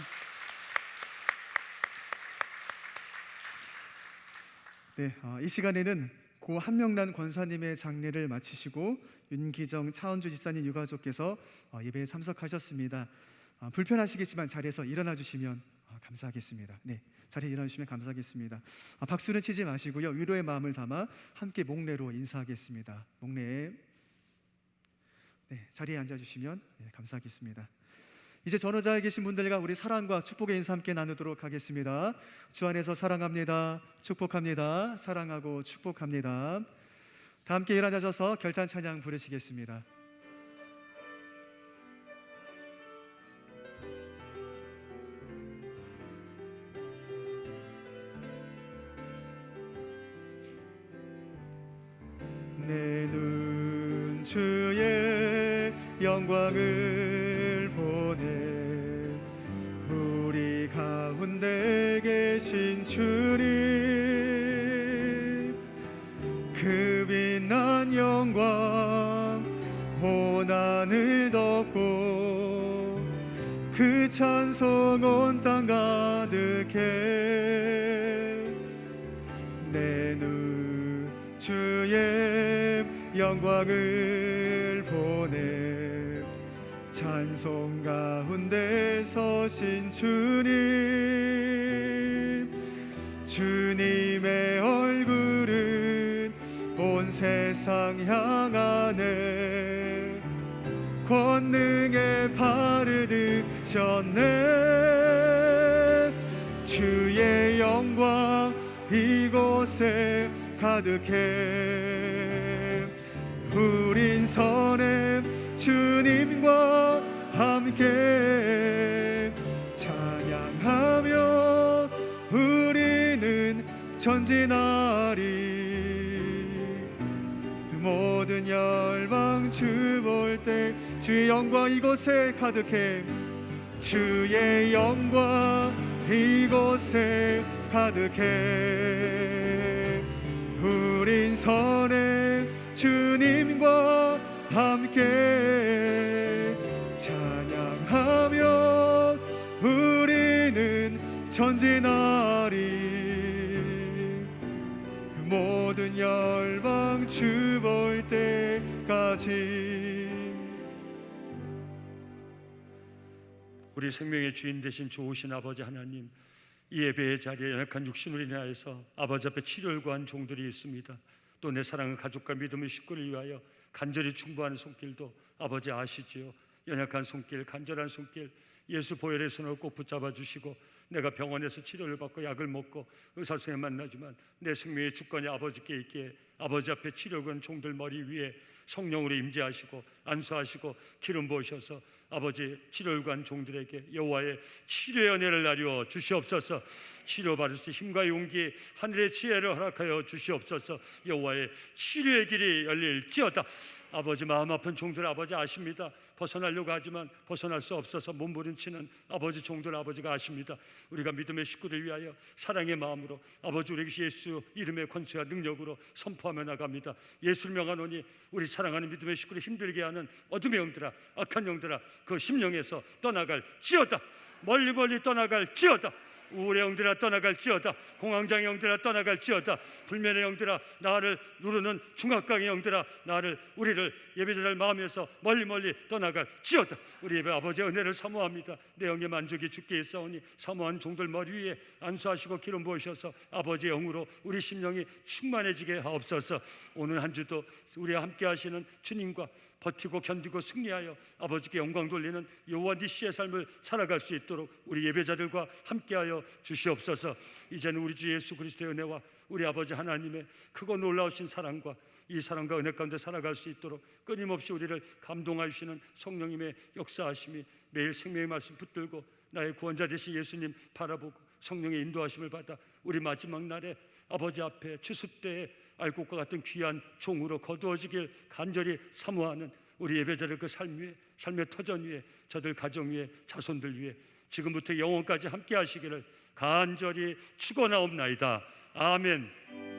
네, 이 시간에는 고 한명란 권사님의 장례를 마치시고 윤기정 차은주 집사님 유가족께서 예배에 참석하셨습니다. 불편하시겠지만 자리에서 일어나 주시면 감사하겠습니다. 네, 자리에 일어나 주시면 감사하겠습니다. 박수는 치지 마시고요. 위로의 마음을 담아 함께 목례로 인사하겠습니다. 목례에 자리에 앉아 주시면 감사하겠습니다. 이제 전후자에 계신 분들과 우리 사랑과 축복의 인사 함께 나누도록 하겠습니다. 주 안에서 사랑합니다. 축복합니다. 사랑하고 축복합니다. 다 함께 일어나셔서 결단 찬양 부르시겠습니다. 내 눈 주의 영광을 보네 우리 가운데 계신 주님 그 빛난 영광 온 하늘 덮고 그 찬송 온 땅 가득해 내 눈 주의 영광을 보내 찬송 가운데 서신 주님 주님의 얼굴은 온 세상 향하네 권능의 발을 드셨네 주의 영광 이곳에 가득해. 우린 선해 주님과 함께 찬양하며 우리는 전진하리. 모든 열방 주 볼 때 주의 영광 이곳에 가득해. 주의 영광 이곳에 가득해. 우린 선해 주님과 함께 찬양하며 우리는 전진하리. 모든 열방 주 볼 때까지. 우리 생명의 주인 되신 좋으신 아버지 하나님, 이 예배의 자리에 연약한 육신으로 인하여서 아버지 앞에 치료를 구한 종들이 있습니다. 또 내 사랑하는 가족과 믿음의 식구를 위하여 간절히 충고하는 손길도 아버지 아시지요. 연약한 손길, 간절한 손길, 예수 보혈의 손을 꼭 붙잡아 주시고, 내가 병원에서 치료를 받고 약을 먹고 의사 선생님 만나지만 내 생명의 주권이 아버지께 있기에 아버지 앞에 치료건 종들 머리 위에 성령으로 임재하시고 안수하시고 기름 부으셔서 아버지 치료를 구한 종들에게 여호와의 치료의 은혜를 나누어 주시옵소서. 치료받을 수 힘과 용기, 하늘의 지혜를 허락하여 주시옵소서. 여호와의 치료의 길이 열릴지어다. 아버지 마음 아픈 종들 아버지 아십니다. 벗어나려고 하지만 벗어날 수 없어서 몸부림치는 아버지 종들 아버지가 아십니다. 우리가 믿음의 식구를 위하여 사랑의 마음으로 아버지 우리에게 예수 이름의 권세와 능력으로 선포하며 나갑니다. 예수를 명하노니 우리 사랑하는 믿음의 식구를 힘들게 하는 어둠의 영들아, 악한 영들아, 그 심령에서 떠나갈지어다. 멀리 멀리 떠나갈지어다. 우울의 영들아 떠나갈지어다. 공황장애 영들아 떠나갈지어다. 불면의 영들아, 나를 누르는 중압강의 영들아, 우리를 예배드릴 마음에서 멀리 멀리 떠나갈지어다. 우리 예배 아버지의 은혜를 사모합니다. 내 영의 만족이 주께 있사오니 사모한 종들 머리 위에 안수하시고 기름 부으셔서 아버지의 영으로 우리 심령이 충만해지게 하옵소서. 오늘 한 주도 우리와 함께 하시는 주님과 버티고 견디고 승리하여 아버지께 영광 돌리는 여호와 니시의 삶을 살아갈 수 있도록 우리 예배자들과 함께하여 주시옵소서. 이제는 우리 주 예수 그리스도의 은혜와 우리 아버지 하나님의 크고 놀라우신 사랑과 이 사랑과 은혜 가운데 살아갈 수 있도록 끊임없이 우리를 감동하시는 성령님의 역사하심이 매일 생명의 말씀 붙들고 나의 구원자 되신 예수님 바라보고 성령의 인도하심을 받아 우리 마지막 날에 아버지 앞에 추수때에 알곡과 같은 귀한 종으로 거두어지길 간절히 사모하는 우리 예배자들 그 삶 위에, 삶의 터전 위에, 저들 가정 위에, 자손들 위에 지금부터 영원까지 함께 하시기를 간절히 축원하옵나이다. 아멘.